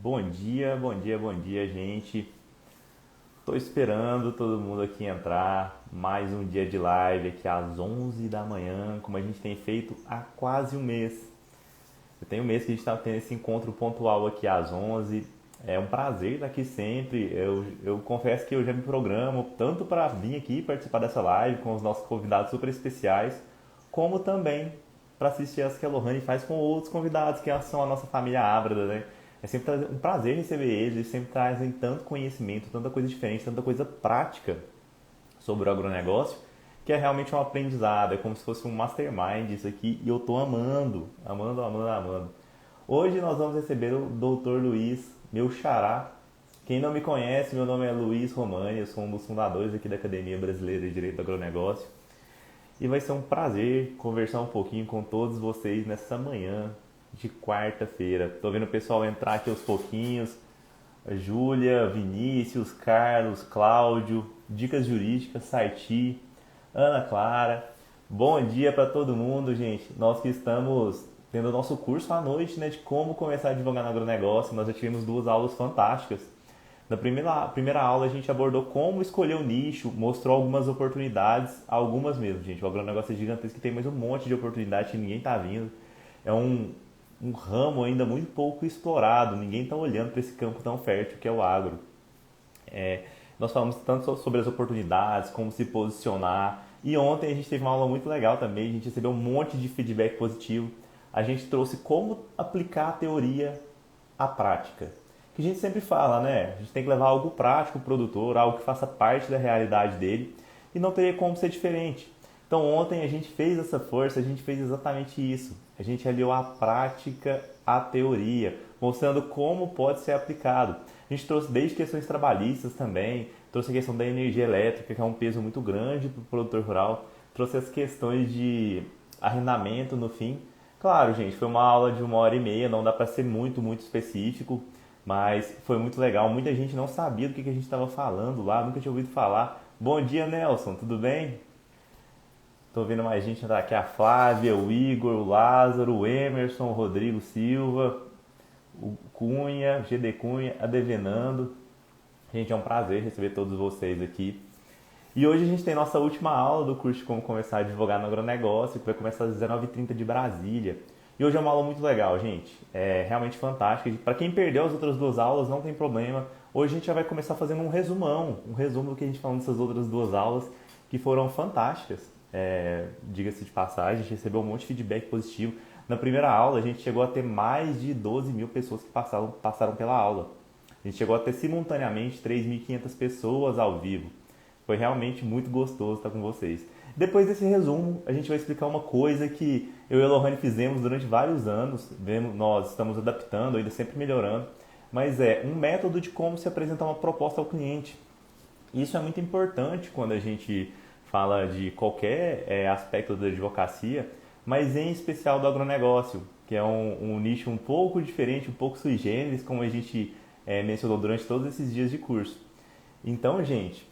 Bom dia, bom dia, gente. Tô esperando todo mundo aqui entrar. Mais um dia de live aqui às 11 da manhã, como a gente tem feito há quase um mês. Tem um mês que a gente está tendo esse encontro pontual aqui às 11. É um prazer estar aqui sempre. Eu confesso que eu já me programo tanto para vir aqui participar dessa live com os nossos convidados super especiais, como também para assistir as que a Lohane faz com outros convidados que são a nossa família Ábrada, né? É sempre um prazer receber eles sempre trazem tanto conhecimento, tanta coisa diferente, tanta coisa prática sobre o agronegócio, que é realmente um aprendizado, é como se fosse um mastermind isso aqui, e eu tô amando, amando, amando, amando. Hoje nós vamos receber o Dr. Luiz, meu xará. Quem não me conhece, meu nome é Luiz Romani, eu sou um dos fundadores aqui da Academia Brasileira de Direito do Agronegócio. E vai ser um prazer conversar um pouquinho com todos vocês nessa manhã de quarta-feira. Tô vendo o pessoal entrar aqui aos pouquinhos. A Júlia, Vinícius, Carlos, Cláudio, Dicas Jurídicas, Saiti, Ana Clara. Bom dia para todo mundo, gente. Nós que estamos tendo o nosso curso à noite, né, de como começar a advogar no agronegócio. Nós já tivemos duas aulas fantásticas. Na primeira aula a gente abordou como escolher o nicho, mostrou algumas oportunidades, algumas mesmo, gente. O agronegócio é gigantesco e tem mais um monte de oportunidade que ninguém está vindo. É um ramo ainda muito pouco explorado, ninguém está olhando para esse campo tão fértil que é o agro. É, nós falamos tanto sobre as oportunidades, como se posicionar. E ontem a gente teve uma aula muito legal também, a gente recebeu um monte de feedback positivo. A gente trouxe como aplicar a teoria à prática. Que a gente sempre fala, né? A gente tem que levar algo prático para o produtor, algo que faça parte da realidade dele e não teria como ser diferente. Então ontem a gente fez essa força, a gente fez exatamente isso. A gente aliou a prática à teoria, mostrando como pode ser aplicado. A gente trouxe desde questões trabalhistas também, trouxe a questão da energia elétrica, que é um peso muito grande para o produtor rural, trouxe as questões de arrendamento no fim. Claro, gente, foi uma aula de 1 hora e meia, não dá para ser muito específico, mas foi muito legal. Muita gente não sabia do que a gente estava falando lá, nunca tinha ouvido falar. Bom dia, Nelson, tudo bem? Tô vendo mais gente entrar aqui, a Flávia, o Igor, o Lázaro, o Emerson, o Rodrigo Silva, o Cunha, o GD Cunha, a Devenando. Gente, é um prazer receber todos vocês aqui. E hoje a gente tem nossa última aula do curso de como começar a advogar no agronegócio, que vai começar às 19h30 de Brasília. E hoje é uma aula muito legal, gente. É realmente fantástica. Para quem perdeu as outras duas aulas, não tem problema. Hoje a gente já vai começar fazendo um resumão, um resumo do que a gente falou nessas outras duas aulas, que foram fantásticas. Diga-se de passagem, a gente recebeu um monte de feedback positivo. Na primeira aula, a gente chegou a ter mais de 12 mil pessoas que passaram pela aula. A gente chegou a ter simultaneamente 3.500 pessoas ao vivo. Foi realmente muito gostoso estar com vocês. Depois desse resumo, a gente vai explicar uma coisa que eu e a Lohane fizemos durante vários anos. Nós estamos adaptando, ainda sempre melhorando. Mas é um método de como se apresentar uma proposta ao cliente. Isso é muito importante quando a gente fala de qualquer aspecto da advocacia, mas em especial do agronegócio, que é um nicho um pouco diferente, um pouco sui generis, como a gente mencionou durante todos esses dias de curso. Então, gente,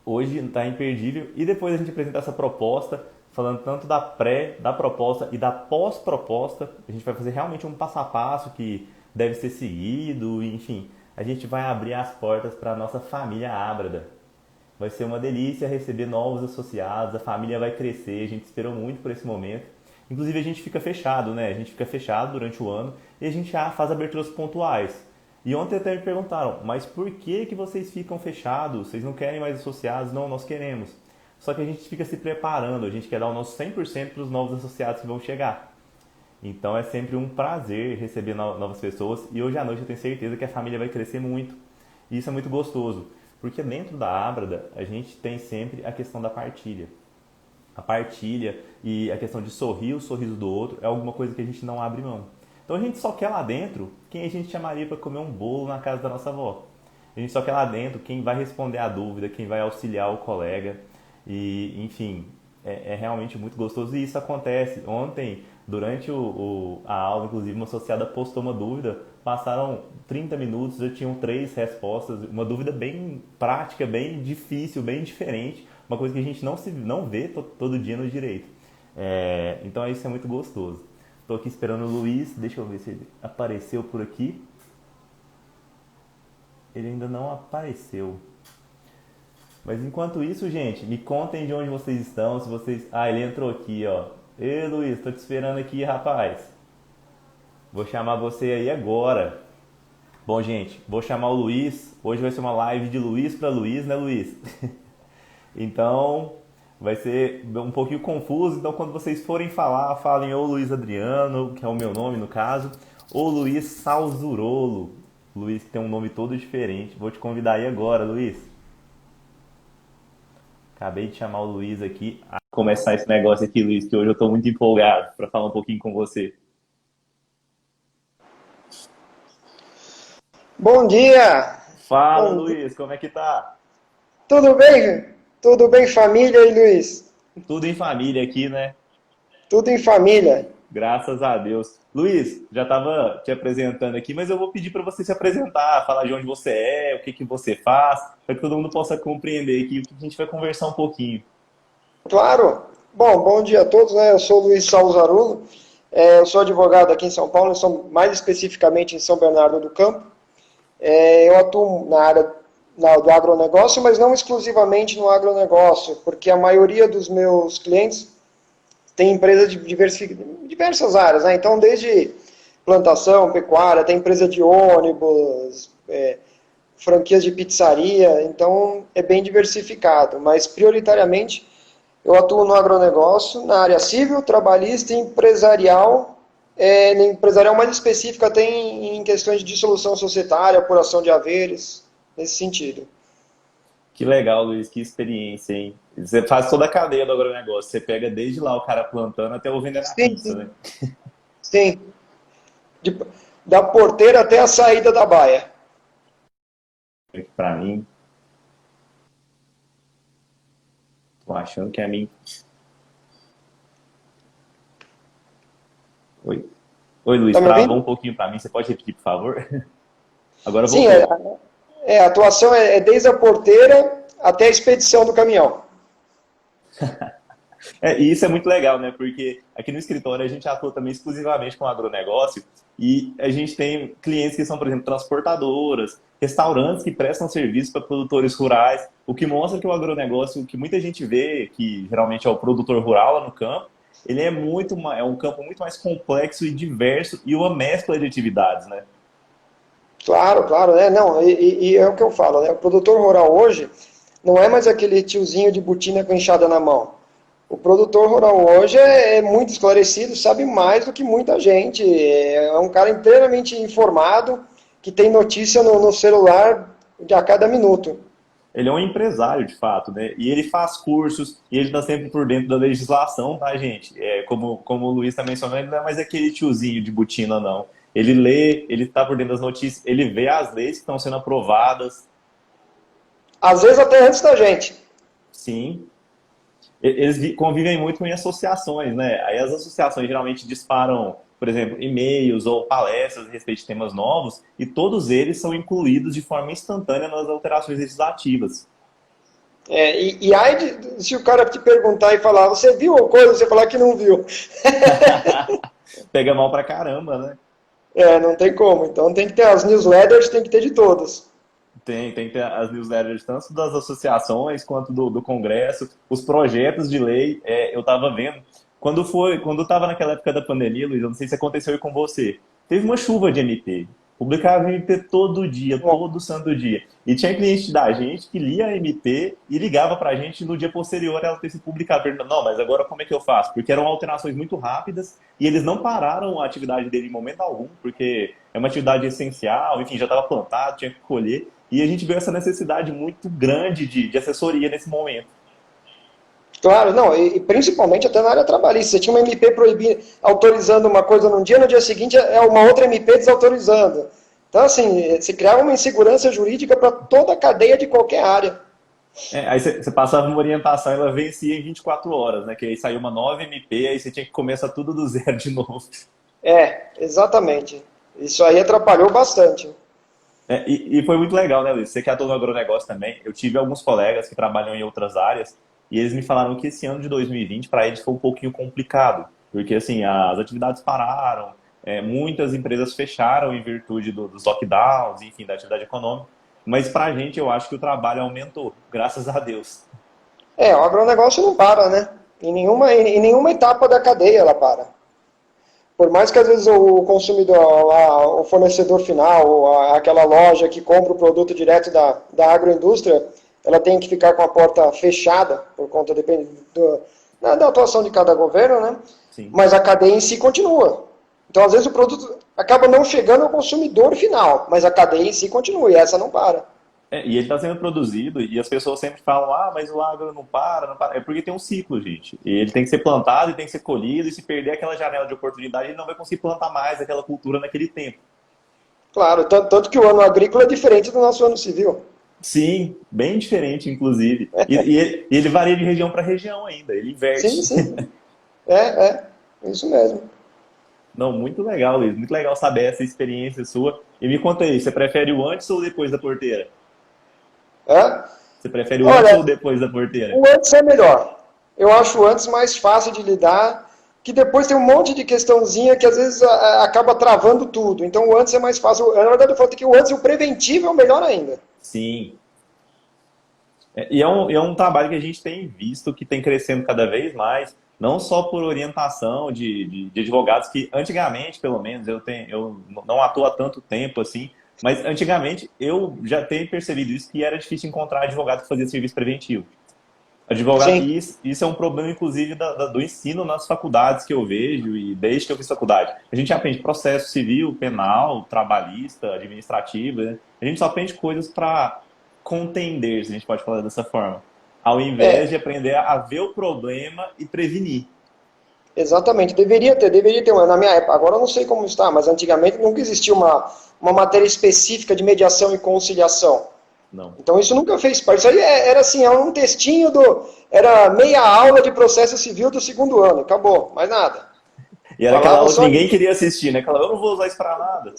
hoje está imperdível e depois a gente apresenta essa proposta, falando tanto da proposta e da pós-proposta. A gente vai fazer realmente um passo a passo que deve ser seguido, enfim, a gente vai abrir as portas para a nossa família Ábrada. Vai ser uma delícia receber novos associados, a família vai crescer, a gente esperou muito por esse momento. Inclusive a gente fica fechado, né? A gente fica fechado durante o ano e a gente já faz aberturas pontuais. E ontem até me perguntaram, mas por que vocês ficam fechados? Vocês não querem mais associados? Não, nós queremos. Só que a gente fica se preparando, a gente quer dar o nosso 100% para os novos associados que vão chegar. Então é sempre um prazer receber novas pessoas e hoje à noite eu tenho certeza que a família vai crescer muito. E isso é muito gostoso, porque dentro da Ábrada a gente tem sempre a questão da partilha. A partilha e a questão de sorrir o sorriso do outro é alguma coisa que a gente não abre mão. Então a gente só quer lá dentro quem a gente chamaria para comer um bolo na casa da nossa avó. A gente só quer lá dentro quem vai responder a dúvida, quem vai auxiliar o colega. E, enfim, é realmente muito gostoso e isso acontece. Ontem, durante a aula, inclusive, uma associada postou uma dúvida, passaram 30 minutos, já tinham 3 respostas, uma dúvida bem prática, bem difícil, bem diferente, uma coisa que a gente não vê todo dia no direito. Então isso é muito gostoso. Estou aqui esperando o Luiz, deixa eu ver se ele apareceu por aqui. Ele ainda não apareceu. Mas enquanto isso, gente, me contem de onde vocês estão, se vocês... Ah, ele entrou aqui, ó. Ei, Luiz, tô te esperando aqui, rapaz. Vou chamar você aí agora. Bom, gente, vou chamar o Luiz. Hoje vai ser uma live de Luiz para Luiz, né, Luiz? Então, vai ser um pouquinho confuso. Então, quando vocês forem falar, falem ou Luiz Adriano, que é o meu nome no caso, ou Luiz Salzurolo. Luiz que tem um nome todo diferente. Vou te convidar aí agora, Luiz. Acabei de chamar o Luiz aqui. Começar esse negócio aqui, Luiz, que hoje eu estou muito empolgado para falar um pouquinho com você. Bom dia! Fala, Bom dia. Luiz, como é que tá? Tudo bem? Tudo bem, família e Luiz? Tudo em família aqui, né? Tudo em família. Graças a Deus. Luiz, já estava te apresentando aqui, mas eu vou pedir para você se apresentar, falar de onde você é, o que que você faz, para que todo mundo possa compreender aqui o que a gente vai conversar um pouquinho. Claro. Bom dia a todos, né? Eu sou o Luiz Salzarulo, eu sou advogado aqui em São Paulo, mais especificamente em São Bernardo do Campo. Eu atuo na área do agronegócio, mas não exclusivamente no agronegócio, porque a maioria dos meus clientes tem empresas de diversas áreas, né? Então, desde plantação, pecuária, tem empresa de ônibus, franquias de pizzaria, então é bem diversificado, mas prioritariamente eu atuo no agronegócio, na área civil, trabalhista e empresarial. Empresarial mais específica tem em questões de dissolução societária, apuração de haveres, nesse sentido. Que legal, Luiz, que experiência, hein? Você faz toda a cadeia do agronegócio, você pega desde lá o cara plantando até o vendendo a Sim, pizza, né? sim, sim. De- Da porteira até a saída da baia. Aqui pra mim, tô achando que é a mim. Oi. Oi, Luiz, Tá me travou um ouvindo? pouquinho pra mim, você pode repetir, por favor? Agora Sim, voltou. a atuação é desde a porteira até a expedição do caminhão. E isso é muito legal, né? Porque aqui no escritório a gente atua também exclusivamente com agronegócio e a gente tem clientes que são, por exemplo, transportadoras, restaurantes que prestam serviço para produtores rurais, o que mostra que o agronegócio, o que muita gente vê, que geralmente é o produtor rural lá no campo, ele é é um campo muito mais complexo e diverso e uma mescla de atividades, né? Claro, claro, né? Não, e é o que eu falo, né? O produtor rural hoje não é mais aquele tiozinho de botina com enxada na mão. O produtor rural hoje é muito esclarecido, sabe mais do que muita gente. É um cara inteiramente informado, que tem notícia no celular de a cada minuto. Ele é um empresário, de fato, né? E ele faz cursos e ele está sempre por dentro da legislação, tá, gente? Como o Luiz está mencionando, ele não é mais aquele tiozinho de botina, não. Ele lê, ele está por dentro das notícias, ele vê as leis que estão sendo aprovadas, Às vezes até antes da gente. sim. Eles convivem muito em associações, né? Aí as associações geralmente disparam, por exemplo, e-mails ou palestras a respeito de temas novos e todos eles são incluídos de forma instantânea nas alterações legislativas. E aí, se o cara te perguntar e falar, você viu ou coisa, você falar que não viu. Pega mal pra caramba, né? Não tem como. Então tem que ter as newsletters, tem que ter de todos. Tem que ter as newsletters tanto das associações quanto do Congresso, os projetos de lei, eu estava vendo. Quando estava naquela época da pandemia, Luiz, eu não sei se aconteceu aí com você, teve uma chuva de MP. Publicava MP todo dia, Bom, todo santo dia. E tinha cliente da gente que lia a MP e ligava pra gente no dia posterior a ela ter sido publicada. Perguntando, não, mas agora como é que eu faço? Porque eram alterações muito rápidas e eles não pararam a atividade dele em momento algum, porque é uma atividade essencial, enfim, já estava plantado, tinha que colher. E a gente viu essa necessidade muito grande de assessoria nesse momento. claro, não, e principalmente até na área trabalhista. Você tinha uma MP proibindo, autorizando uma coisa num dia, no dia seguinte é uma outra MP desautorizando. Então, assim, se criava uma insegurança jurídica para toda a cadeia de qualquer área. Aí você passava uma orientação, ela vencia em 24 horas, né? Que aí saiu uma nova MP, aí você tinha que começar tudo do zero de novo. Exatamente. Isso aí atrapalhou bastante. E foi muito legal, né, Luiz? Você que atua no agronegócio também. Eu tive alguns colegas que trabalham em outras áreas e eles me falaram que esse ano de 2020 para eles foi um pouquinho complicado, porque assim as atividades pararam, muitas empresas fecharam em virtude dos lockdowns, enfim, da atividade econômica. Mas pra gente, eu acho que o trabalho aumentou, graças a Deus. O agronegócio não para, né? Em nenhuma etapa da cadeia ela para. Por mais que às vezes o consumidor, o fornecedor final, ou aquela loja que compra o produto direto da agroindústria, ela tem que ficar com a porta fechada, por conta da atuação de cada governo, né? Sim. Mas a cadeia em si continua. Então, às vezes, o produto acaba não chegando ao consumidor final, mas a cadeia em si continua, e essa não para. E ele está sendo produzido e as pessoas sempre falam, ah, mas o agro não para, não para. É porque tem um ciclo, gente. E ele tem que ser plantado e tem que ser colhido, e se perder aquela janela de oportunidade, ele não vai conseguir plantar mais aquela cultura naquele tempo. Claro, tanto que o ano agrícola é diferente do nosso ano civil. Sim, bem diferente, inclusive. E ele varia de região para região ainda, ele Sim, inverte. sim. É isso mesmo. Não, muito legal, Luiz. Muito legal saber essa experiência sua. E me conta aí, você prefere o antes ou depois da porteira? É? Você prefere o antes ou Olha, depois da porteira? o antes é melhor. Eu acho o antes mais fácil de lidar, que depois tem um monte de questãozinha que às vezes acaba travando tudo. Então o antes é mais fácil. Na verdade, eu falo que o antes e o preventivo é o melhor ainda. Sim. E é um trabalho que a gente tem visto que tem crescendo cada vez mais, não só por orientação de advogados que antigamente, pelo menos, eu não atuo há tanto tempo assim, mas antigamente eu já tenho percebido isso, que era difícil encontrar advogado que fazia serviço preventivo. Advogado, Sim, e isso é um problema, inclusive, do ensino nas faculdades que eu vejo, e desde que eu fiz faculdade. A gente aprende processo civil, penal, trabalhista, administrativo, né? A gente só aprende coisas para contender, se a gente pode falar dessa forma, ao invés é, de aprender a ver o problema e prevenir. exatamente. Deveria ter uma. Na minha época, agora eu não sei como está, mas antigamente nunca existia uma matéria específica de mediação e conciliação. Não. Então isso nunca fez parte. Isso aí era assim, era um textinho Era meia aula de processo civil do segundo ano. Acabou, mais nada. E era aquela Falava aula que só ninguém isso. queria assistir, né? Aquela, eu não vou usar isso para nada.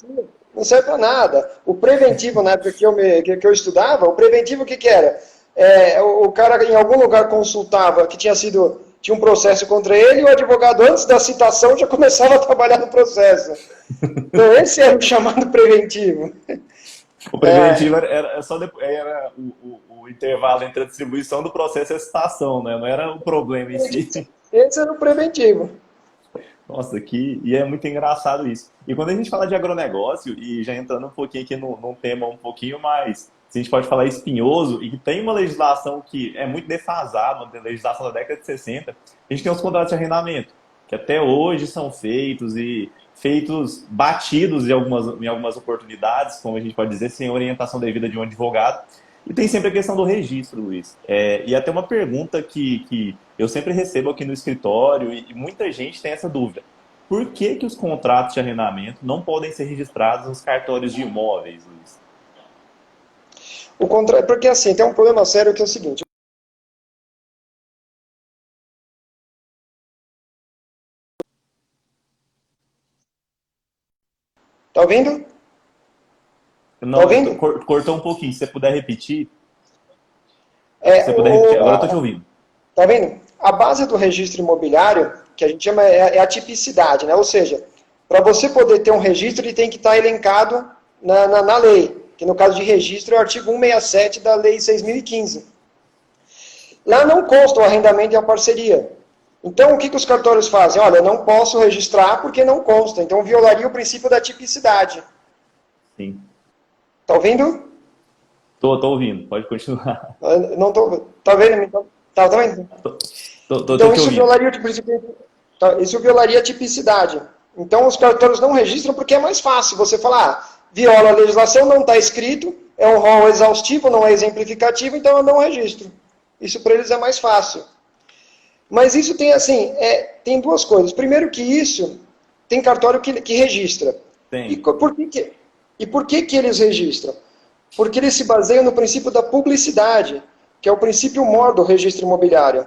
Não serve para nada. O preventivo, na época que eu estudava, o preventivo o que era? O cara em algum lugar consultava que tinha um processo contra ele e o advogado, antes da citação, já começava a trabalhar no processo. Então, esse era o chamado preventivo. O preventivo era só depois, era o intervalo entre a distribuição do processo e a citação, né? Não era o problema em si. Esse era o preventivo. Nossa, e é muito engraçado isso. E quando a gente fala de agronegócio, e já entrando um pouquinho aqui num tema um pouquinho mais, se a gente pode falar espinhoso, e que tem uma legislação que é muito defasada, uma legislação da década de 60, a gente tem os contratos de arrendamento, que até hoje são feitos e feitos batidos em algumas oportunidades, como a gente pode dizer, sem orientação devida de um advogado. E tem sempre a questão do registro, Luiz. E até uma pergunta que eu sempre recebo aqui no escritório, e muita gente tem essa dúvida. Por que que os contratos de arrendamento não podem ser registrados nos cartórios de imóveis, Luiz? Porque assim, tem um problema sério que é o seguinte. Tá ouvindo? Tá Não, ouvindo? cortou um pouquinho. Se você puder repetir, se É, você puder repetir. Agora eu estou te ouvindo. tá vendo? A base do registro imobiliário, que a gente chama, é a tipicidade, né? Ou seja, para você poder ter um registro, ele tem que estar elencado na lei, que no caso de registro é o artigo 167 da Lei 6.015. Lá não consta o arrendamento e a parceria. Então, o que os cartórios fazem? Olha, eu não posso registrar porque não consta. Então, violaria o princípio da tipicidade. Sim. Tá ouvindo? Tô ouvindo. Pode continuar. Não tô. Tá vendo? Então, tá vendo? Tô Então, te isso ouvindo. violaria o princípio. Isso violaria a tipicidade. Então, os cartórios não registram porque é mais fácil. Você falar, viola a legislação, não está escrito, é um rol exaustivo, não é exemplificativo, então eu não registro. Isso para eles é mais fácil. Mas isso tem assim, tem duas coisas. Primeiro que isso, tem cartório que registra. E Tem. por que eles registram? Porque eles se baseiam no princípio da publicidade, que é o princípio maior do registro imobiliário.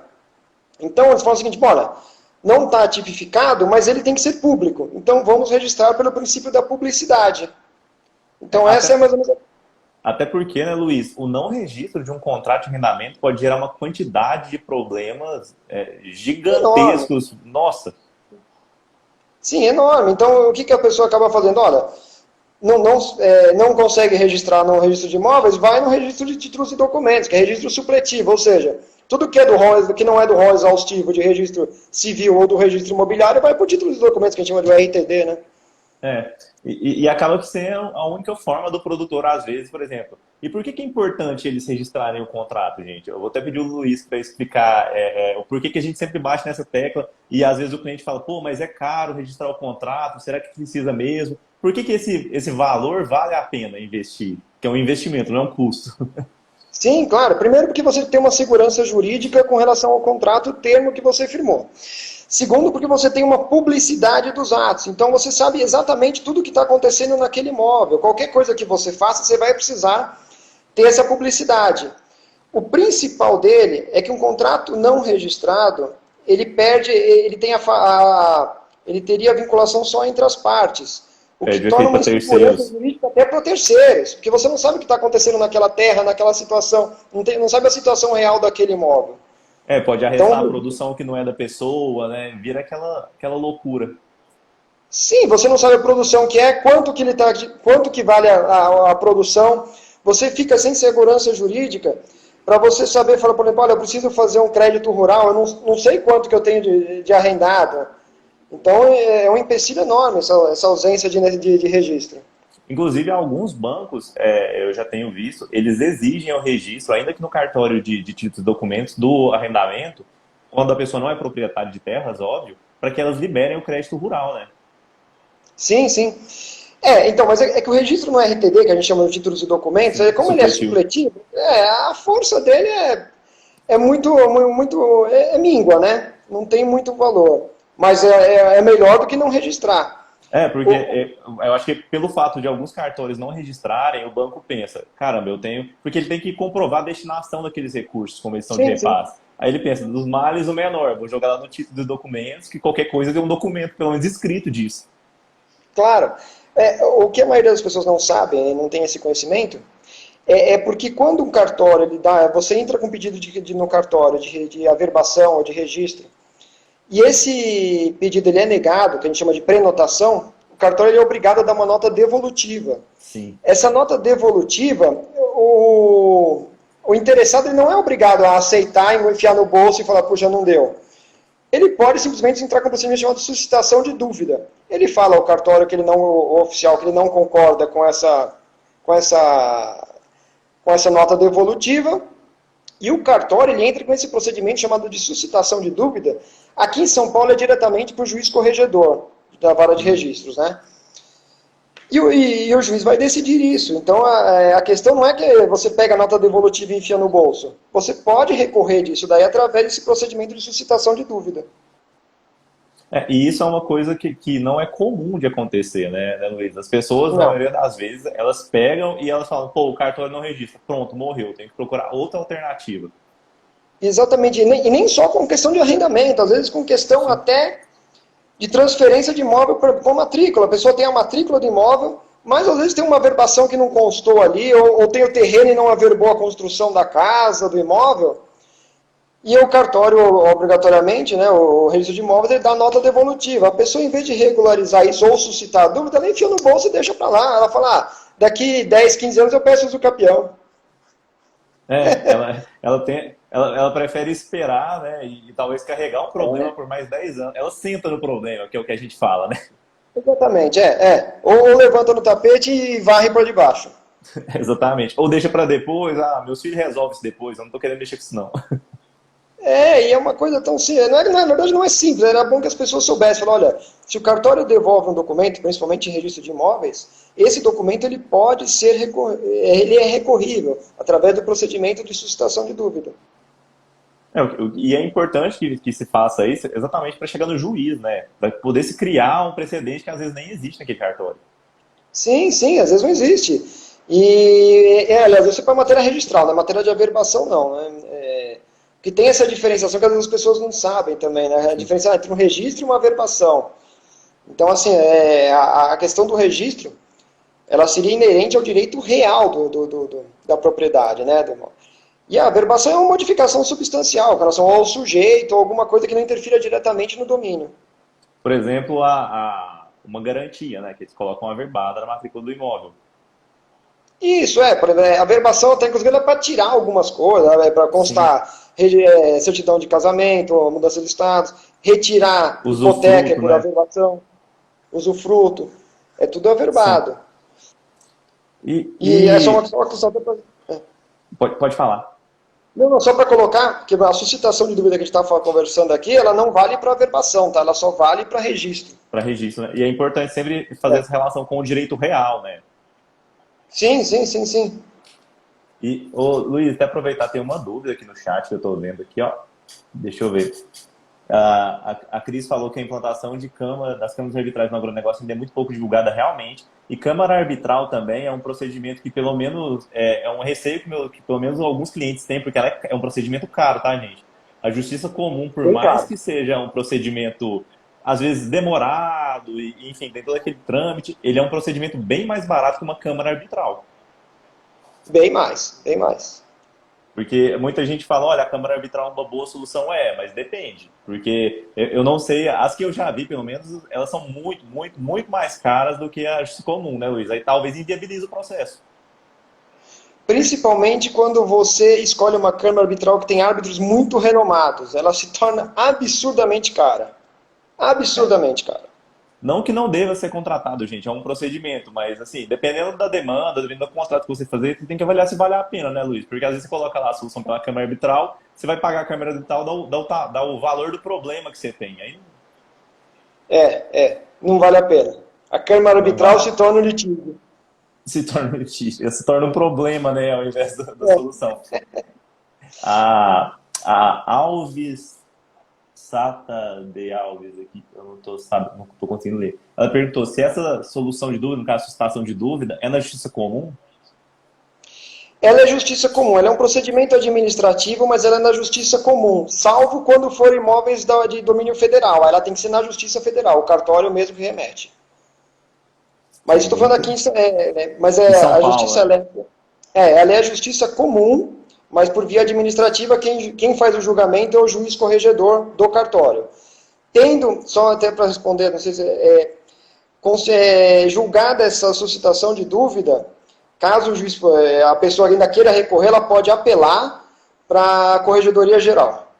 Então, eles falam o seguinte, olha, não está tipificado, mas ele tem que ser público. Então, vamos registrar pelo princípio da publicidade. Então, essa é Até, mais ou menos... até porque, né, Luiz, o não registro de um contrato de arrendamento pode gerar uma quantidade de problemas Enorme. gigantescos. Nossa, Sim, enorme. Então, o que a pessoa acaba fazendo? Olha, não consegue registrar no registro de imóveis, vai no registro de títulos e documentos, que é registro supletivo, ou seja, tudo que, que não é do rol exaustivo de registro civil ou do registro imobiliário vai para o título de documentos, que a gente chama de RTD, né? E acaba que sendo a única forma do produtor, às vezes, por exemplo. E por que é importante eles registrarem o contrato, gente? Eu vou até pedir o Luiz para explicar o porquê que a gente sempre bate nessa tecla e às vezes o cliente fala, pô, mas é caro registrar o contrato, será que precisa mesmo? Por que esse valor vale a pena investir? Que é um investimento, não é um custo. Sim, claro. Primeiro porque você tem uma segurança jurídica com relação ao contrato, o termo que você firmou. Segundo, porque você tem uma publicidade dos atos. Então você sabe exatamente tudo o que está acontecendo naquele imóvel. Qualquer coisa que você faça, você vai precisar ter essa publicidade. O principal dele é que um contrato não registrado, ele perde, ele teria a vinculação só entre as partes. O que torna uma insegurança jurídica até para terceiros, porque você não sabe o que está acontecendo naquela terra, naquela situação, não sabe a situação real daquele imóvel. Pode arrestar a produção que não é da pessoa, né? Vira aquela loucura. Sim, você não sabe a produção que é, quanto que vale a produção, você fica sem segurança jurídica para você saber, falar, por exemplo, olha, eu preciso fazer um crédito rural, eu não sei quanto que eu tenho de arrendado. Então é um empecilho enorme essa ausência de registro. Inclusive, alguns bancos, eu já tenho visto, eles exigem o registro, ainda que no cartório de títulos e documentos, do arrendamento, quando a pessoa não é proprietária de terras, óbvio, para que elas liberem o crédito rural, né? Sim, sim. Então, mas é que o registro no RTD, que a gente chama de títulos e documentos, como ele é supletivo, a força dele é míngua, né? Não tem muito valor. Mas é melhor do que não registrar. Porque eu acho que pelo fato de alguns cartórios não registrarem, o banco pensa, caramba, eu tenho... Porque ele tem que comprovar a destinação daqueles recursos, como eles são de repasse. Aí ele pensa, dos males o menor, vou jogar lá no título dos documentos, que qualquer coisa tem um documento, pelo menos escrito disso. Claro. O que a maioria das pessoas não sabem, não tem esse conhecimento, porque quando um cartório, você entra com pedido no cartório de averbação ou de registro, e esse pedido ele é negado, que a gente chama de prenotação, o cartório ele é obrigado a dar uma nota devolutiva. Sim. Essa nota devolutiva, o interessado ele não é obrigado a aceitar, enfiar no bolso e falar, puxa, não deu. Ele pode simplesmente entrar com um procedimento chamado de suscitação de dúvida. Ele fala ao cartório que ele não, o oficial, que ele não concorda com essa nota devolutiva, e o cartório ele entra com esse procedimento chamado de suscitação de dúvida. Aqui em São Paulo é diretamente para o juiz corregedor da vara de registros, né? E o juiz vai decidir isso. Então a questão não é que você pega a nota devolutiva e enfia no bolso. Você pode recorrer disso daí através desse procedimento de suscitação de dúvida. E isso é uma coisa que não é comum de acontecer, né, Luiz? As pessoas, na maioria das vezes, elas pegam e elas falam, pô, o cartório não registra. Pronto, morreu, tem que procurar outra alternativa. Exatamente, e nem só com questão de arrendamento, às vezes com questão até de transferência de imóvel com matrícula. A pessoa tem a matrícula do imóvel, mas às vezes tem uma averbação que não constou ali, ou tem o terreno e não averbou a construção da casa, do imóvel. E o cartório, obrigatoriamente, né, o registro de imóveis, ele dá nota devolutiva. A pessoa, em vez de regularizar isso ou suscitar a dúvida, ela enfia no bolso e deixa para lá. Ela fala, daqui 10, 15 anos eu peço uso campeão. Ela prefere esperar, né, e talvez carregar um problema por mais 10 anos. Ela senta no problema, que é o que a gente fala, né? Exatamente, Ou levanta no tapete e varre para debaixo. Exatamente. Ou deixa para depois, meus filhos resolvem isso depois, eu não tô querendo mexer com isso não. E é uma coisa tão simples. Na verdade não é simples, era bom que as pessoas soubessem. Falar, olha, se o cartório devolve um documento, principalmente em registro de imóveis, esse documento ele pode ser ele é recorrível através do procedimento de suscitação de dúvida. E é importante que se faça isso exatamente para chegar no juiz, né? Para poder se criar um precedente que às vezes nem existe naquele cartório. Sim, às vezes não existe. E, aliás, isso é para matéria registral, na matéria de averbação não, né? Que tem essa diferenciação que às vezes as pessoas não sabem também, né? A diferença entre um registro e uma averbação. Então, assim, a questão do registro, ela seria inerente ao direito real da propriedade, né? E a averbação é uma modificação substancial, em relação ao sujeito, ou alguma coisa que não interfira diretamente no domínio. Por exemplo, uma garantia, né? Que eles colocam uma verbada na matrícula do imóvel. Isso, por exemplo, a verbação até inclusive é para tirar algumas coisas, para Sim. constar certidão de casamento, mudança de status, retirar hipoteca Usufruto, por né? averbação, usufruto, é tudo Sim. averbado. E, E é só uma e só pode falar. não, só para colocar, que a suscitação de dúvida que a gente está conversando aqui, ela não vale para averbação, tá? Ela só vale para registro. Para registro, né? E é importante sempre fazer essa relação com o direito real, né? Sim, sim, sim, sim. E, ô, Luiz, até aproveitar, tem uma dúvida aqui no chat que eu estou vendo aqui, ó. Deixa eu ver. A Cris falou que a implantação das câmaras arbitrais no agronegócio ainda é muito pouco divulgada realmente. E câmara arbitral também é um procedimento que, pelo menos, é um receio que pelo menos alguns clientes têm, porque ela é um procedimento caro, tá, gente? A justiça comum, por Bem mais claro. que seja um procedimento, às vezes, demorado, e, enfim, tem todo aquele trâmite, ele é um procedimento bem mais barato que uma câmara arbitral. Bem mais, bem mais. Porque muita gente fala, olha, a Câmara Arbitral é uma boa solução, mas depende. Porque eu não sei, as que eu já vi, pelo menos, elas são muito, muito, muito mais caras do que a justiça comum, né, Luiz? Aí talvez inviabilize o processo. Principalmente quando você escolhe uma câmara arbitral que tem árbitros muito renomados. Ela se torna absurdamente cara. É. Absurdamente cara. Não que não deva ser contratado, gente, é um procedimento, mas assim, dependendo da demanda, dependendo do contrato que você fazer, você tem que avaliar se vale a pena, né, Luiz? Porque às vezes você coloca lá a solução pela Câmara Arbitral, você vai pagar a Câmara Arbitral, dá o valor do problema que você tem. Aí Não vale a pena. A câmara não arbitral vale. se torna um litígio. Se torna um problema, né, ao invés da solução. A Alves Sata de Alves aqui, eu não tô conseguindo ler. Ela perguntou se essa solução de dúvida, no caso, suscitação de dúvida, é na justiça comum? Ela é justiça comum, ela é um procedimento administrativo, mas ela é na justiça comum, salvo quando for imóveis de domínio federal. Ela tem que ser na justiça federal, o cartório mesmo que remete. Mas estou falando Muito. aqui, mas Em São a Paulo, justiça, né? ela é a justiça comum, mas por via administrativa, quem faz o julgamento é o juiz corregedor do cartório. Tendo, só até para responder, não sei se julgada essa suscitação de dúvida, caso o juiz, a pessoa ainda queira recorrer, ela pode apelar para a corregedoria geral,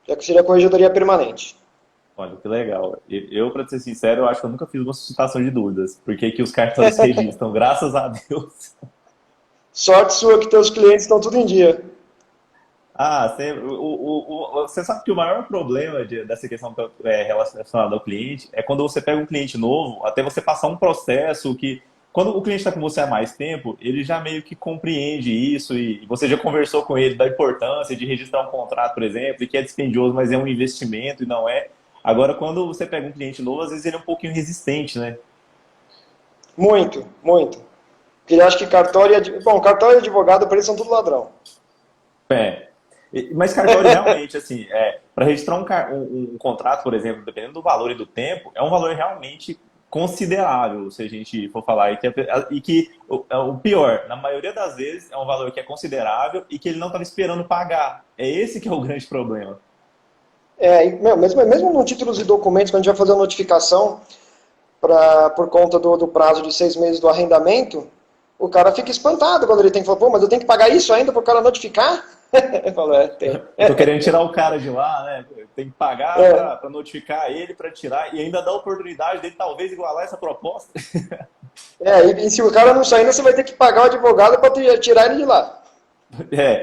que seria a corregedoria permanente. Olha, que legal. Eu, para ser sincero, eu acho que eu nunca fiz uma suscitação de dúvidas, porque aqui os cartórios registram, graças a Deus. Sorte sua que teus clientes estão tudo em dia. Você sabe que o maior problema dessa questão relacionada ao cliente é quando você pega um cliente novo, até você passar um processo que, quando o cliente está com você há mais tempo, ele já meio que compreende isso e você já conversou com ele da importância de registrar um contrato, por exemplo, e que é dispendioso, mas é um investimento e não é. Agora, quando você pega um cliente novo, às vezes ele é um pouquinho resistente, né? Muito, muito. Porque ele acha que cartório e advogado, para eles são tudo ladrão. É. Mas cartório realmente, assim, para registrar um contrato, por exemplo, dependendo do valor e do tempo, é um valor realmente considerável, se a gente for falar. O pior, na maioria das vezes, é um valor que é considerável e que ele não estava esperando pagar. É esse que é o grande problema. Mesmo no títulos e documentos, quando a gente vai fazer a notificação por conta do prazo de 6 meses do arrendamento, o cara fica espantado quando ele tem que falar, pô, mas eu tenho que pagar isso ainda para o cara notificar? Eu falo, tem. Eu tô querendo tirar o cara de lá, né? Tem que pagar para notificar ele, para tirar, e ainda dá a oportunidade dele talvez igualar essa proposta. E se o cara não sair, você vai ter que pagar o advogado para tirar ele de lá.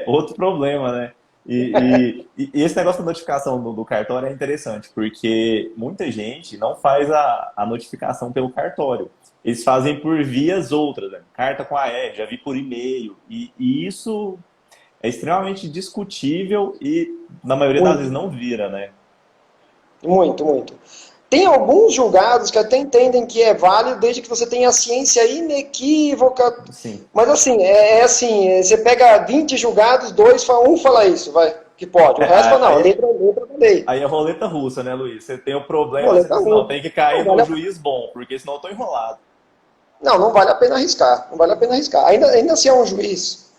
Outro problema, né? E esse negócio da notificação do cartório é interessante, porque muita gente não faz a notificação pelo cartório. Eles fazem por vias outras, né? Carta com a R, já vi por e-mail. E isso é extremamente discutível e, na maioria das vezes, Muito, não vira, né? muito, muito. Tem alguns julgados que até entendem que é válido desde que você tenha a ciência inequívoca. Sim. Mas assim, você pega 20 julgados, um fala isso, vai, que pode. O resto fala, não, letra da lei. Aí é roleta russa, né, Luiz? Você tem o problema, você Roleta diz, não, russa. tem que cair Não no vale juiz bom, porque senão eu tô enrolado. não vale a pena arriscar. Não vale a pena arriscar. Ainda se é um juiz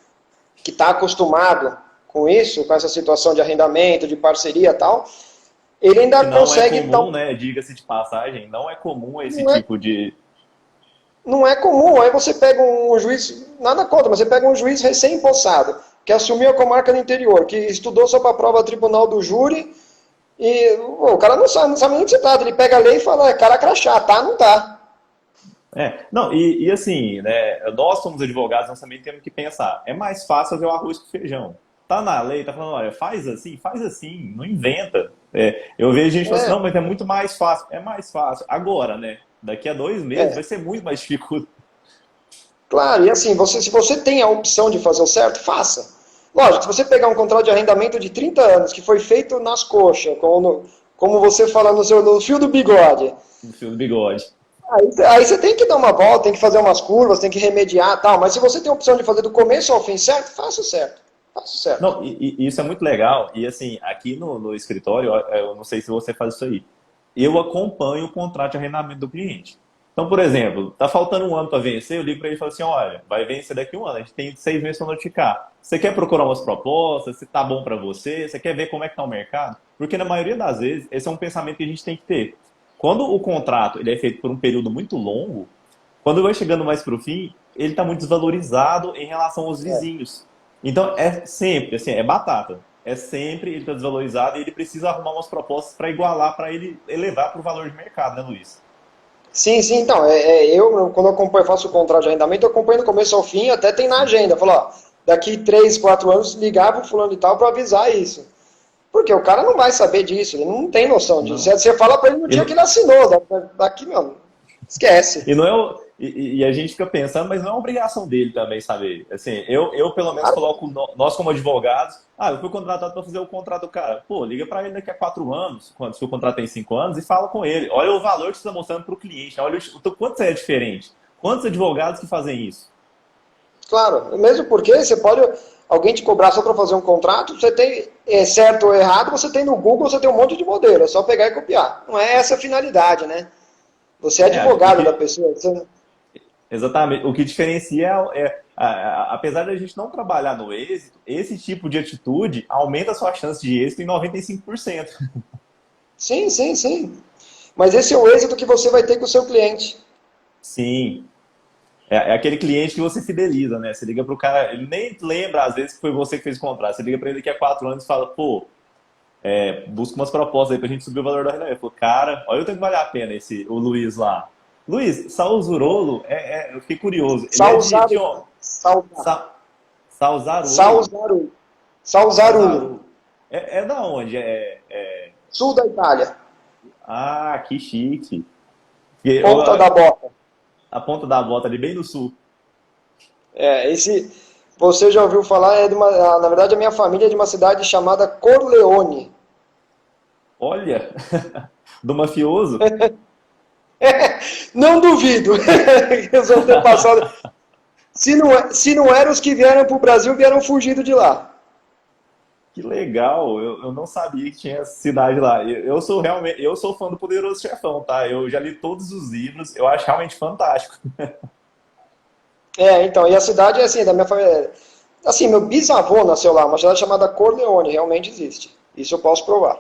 que está acostumado com isso, com essa situação de arrendamento, de parceria e tal, ele Que ainda não é consegue dar comum, né? Diga-se de passagem, não é comum esse não é, tipo de. não é comum. Aí você pega um juiz, nada contra, mas você pega um juiz recém-possado, que assumiu a comarca do interior, que estudou só para a prova tribunal do júri, e pô, o cara não sabe nem o que se trata. Ele pega a lei e fala, é cara crachá, tá? Não tá. Não, e assim, né? Nós somos advogados, nós também temos que pensar. É mais fácil fazer o arroz com feijão. Tá na lei, tá falando, olha, faz assim, não inventa. Eu vejo gente falando assim, É, não, mas é muito mais fácil. É mais fácil. Agora, né? Daqui a 2 meses vai é. ser muito mais difícil. Claro, e assim, se você tem a opção de fazer o certo, faça. Lógico, se você pegar um contrato de arrendamento de 30 anos, que foi feito nas coxas, como você fala no fio do bigode, No fio do bigode. aí você tem que dar uma volta, tem que fazer umas curvas, tem que remediar e tal, mas se você tem a opção de fazer do começo ao fim certo, faça o certo. Faça o certo. Não, e isso é muito legal. E assim, aqui no escritório, eu não sei se você faz isso aí. Eu acompanho o contrato de arrendamento do cliente. Então, por exemplo, tá faltando um ano para vencer, eu ligo para ele e falo assim, olha, vai vencer daqui a um ano, a gente tem 6 meses para notificar. Você quer procurar umas propostas, se tá bom para você, você quer ver como é que tá o mercado? Porque na maioria das vezes, esse é um pensamento que a gente tem que ter. Quando o contrato ele é feito por um período muito longo, quando vai chegando mais para o fim, ele está muito desvalorizado em relação aos É. vizinhos. Então, é sempre, assim, é batata. É sempre ele está desvalorizado e ele precisa arrumar umas propostas para igualar, para ele elevar para o valor de mercado, né, Luiz? Sim, sim, então, quando eu acompanho, faço o contrato de arrendamento, eu acompanho do começo ao fim, até tem na Sim. agenda, falo, ó, daqui 3, 4 anos, ligar pro fulano e tal para avisar isso. Porque o cara não vai saber disso, ele não tem noção disso. Não. Você fala para ele no E, dia que não- ele assinou, daqui, meu, esquece. e não é e a gente fica pensando, mas não é obrigação dele também saber. Assim, eu pelo menos Claro. coloco nós como advogados. Eu fui contratado para fazer o contrato do cara. Pô, liga para ele daqui a 4 anos, se o contrato tem 5 anos, e fala com ele. Olha o valor que você está mostrando para o cliente. Olha quanto é diferente. Quantos advogados que fazem isso? Claro, mesmo porque você pode, alguém te cobrar só para fazer um contrato, você tem, certo ou errado, você tem no Google, você tem um monte de modelo, é só pegar e copiar. Não é essa a finalidade, né? Você é O advogado da que, pessoa. Você, exatamente. O que diferencia apesar da gente não trabalhar no êxito, esse tipo de atitude aumenta a sua chance de êxito em 95%. sim, sim, sim. Mas esse é o êxito que você vai ter com o seu cliente. Sim. É aquele cliente que você fideliza, né? Você liga pro cara, ele nem lembra às vezes que foi você que fez o contrato. Você liga para ele daqui a 4 anos e fala, pô, busca umas propostas aí pra gente subir o valor da renda. Ele falou, cara, olha o tanto que vale a pena o Luiz lá. Luiz, Saul Zurolo, eu fiquei curioso. Ele é de Salzarulo. onde? Sa, Salzarolo? Salzarulo. Salzarulo. Salzaru. É da onde? Sul da Itália. Que chique. Porque Ponta da Bota. a ponta da bota ali, bem no sul. Esse, você já ouviu falar, na verdade a minha família é de uma cidade chamada Corleone. Olha, do mafioso. Não duvido. Os antepassados, se não eram os que vieram para o Brasil, vieram fugido de lá. Que legal, eu não sabia que tinha cidade lá. Eu sou realmente, eu sou fã do Poderoso Chefão, tá? Eu já li todos os livros, eu acho realmente fantástico. Então, e a cidade é assim, da minha família. Assim, meu bisavô nasceu lá, uma cidade chamada Corleone, realmente existe. Isso eu posso provar.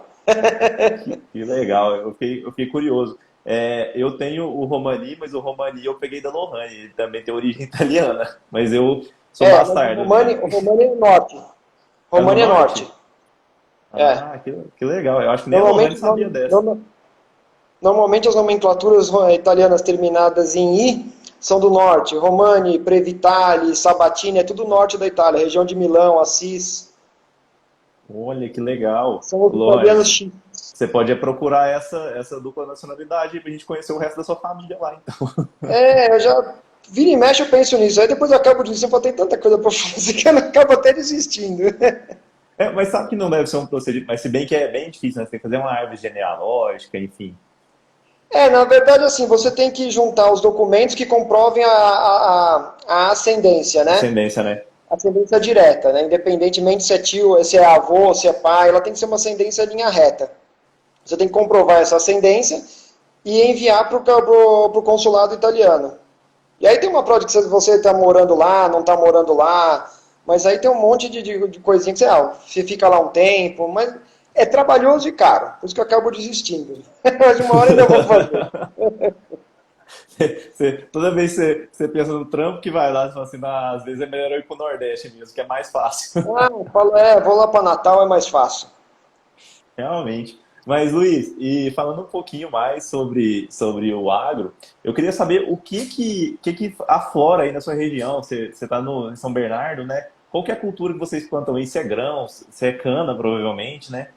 Que legal, eu fiquei curioso. Eu tenho o Romani, mas o Romani eu peguei da Lohane, ele também tem origem italiana, mas eu sou Mas bastardo dele. O Romani é norte. É no Romani é norte? norte. É. Que legal, eu acho que nem a Lohane Normalmente, sabia dessa. normalmente as nomenclaturas italianas terminadas em I são do norte. Romani, Previtali, Sabatini, é tudo norte da Itália, região de Milão, Assis. Olha que legal. São os Lohane, italianos chiques. você pode procurar essa dupla nacionalidade pra gente conhecer o resto da sua família lá, então. Eu já vira e mexe eu penso nisso. Aí depois eu acabo de dizer, eu falo, tem tanta coisa para fazer que eu acabo até desistindo. Mas sabe que não deve ser um procedimento, mas se bem que é bem difícil, né? Você tem que fazer uma árvore genealógica, enfim. Na verdade, assim, você tem que juntar os documentos que comprovem a ascendência, né? Ascendência, né? Ascendência direta, né? Independentemente se é tio, se é avô, se é pai, ela tem que ser uma ascendência em linha reta. Você tem que comprovar essa ascendência e enviar para o consulado italiano. E aí tem uma prova de que você está morando lá, não está morando lá, mas aí tem um monte de coisinha que você fica lá um tempo, mas É trabalhoso e caro, por isso que eu acabo desistindo. Mas uma hora ainda vou fazer. Toda vez que você pensa no trampo que vai lá, você fala assim, "Ah, às vezes é melhor eu ir pro Nordeste mesmo, que é mais fácil." Ah, eu falo, vou lá para Natal, é mais fácil. Realmente. Mas, Luiz, e falando um pouquinho mais sobre o agro, eu queria saber o que aflora aí na sua região. Você está no em São Bernardo, né? Qual que é a cultura que vocês plantam aí? Se é grão, se é cana, provavelmente, né?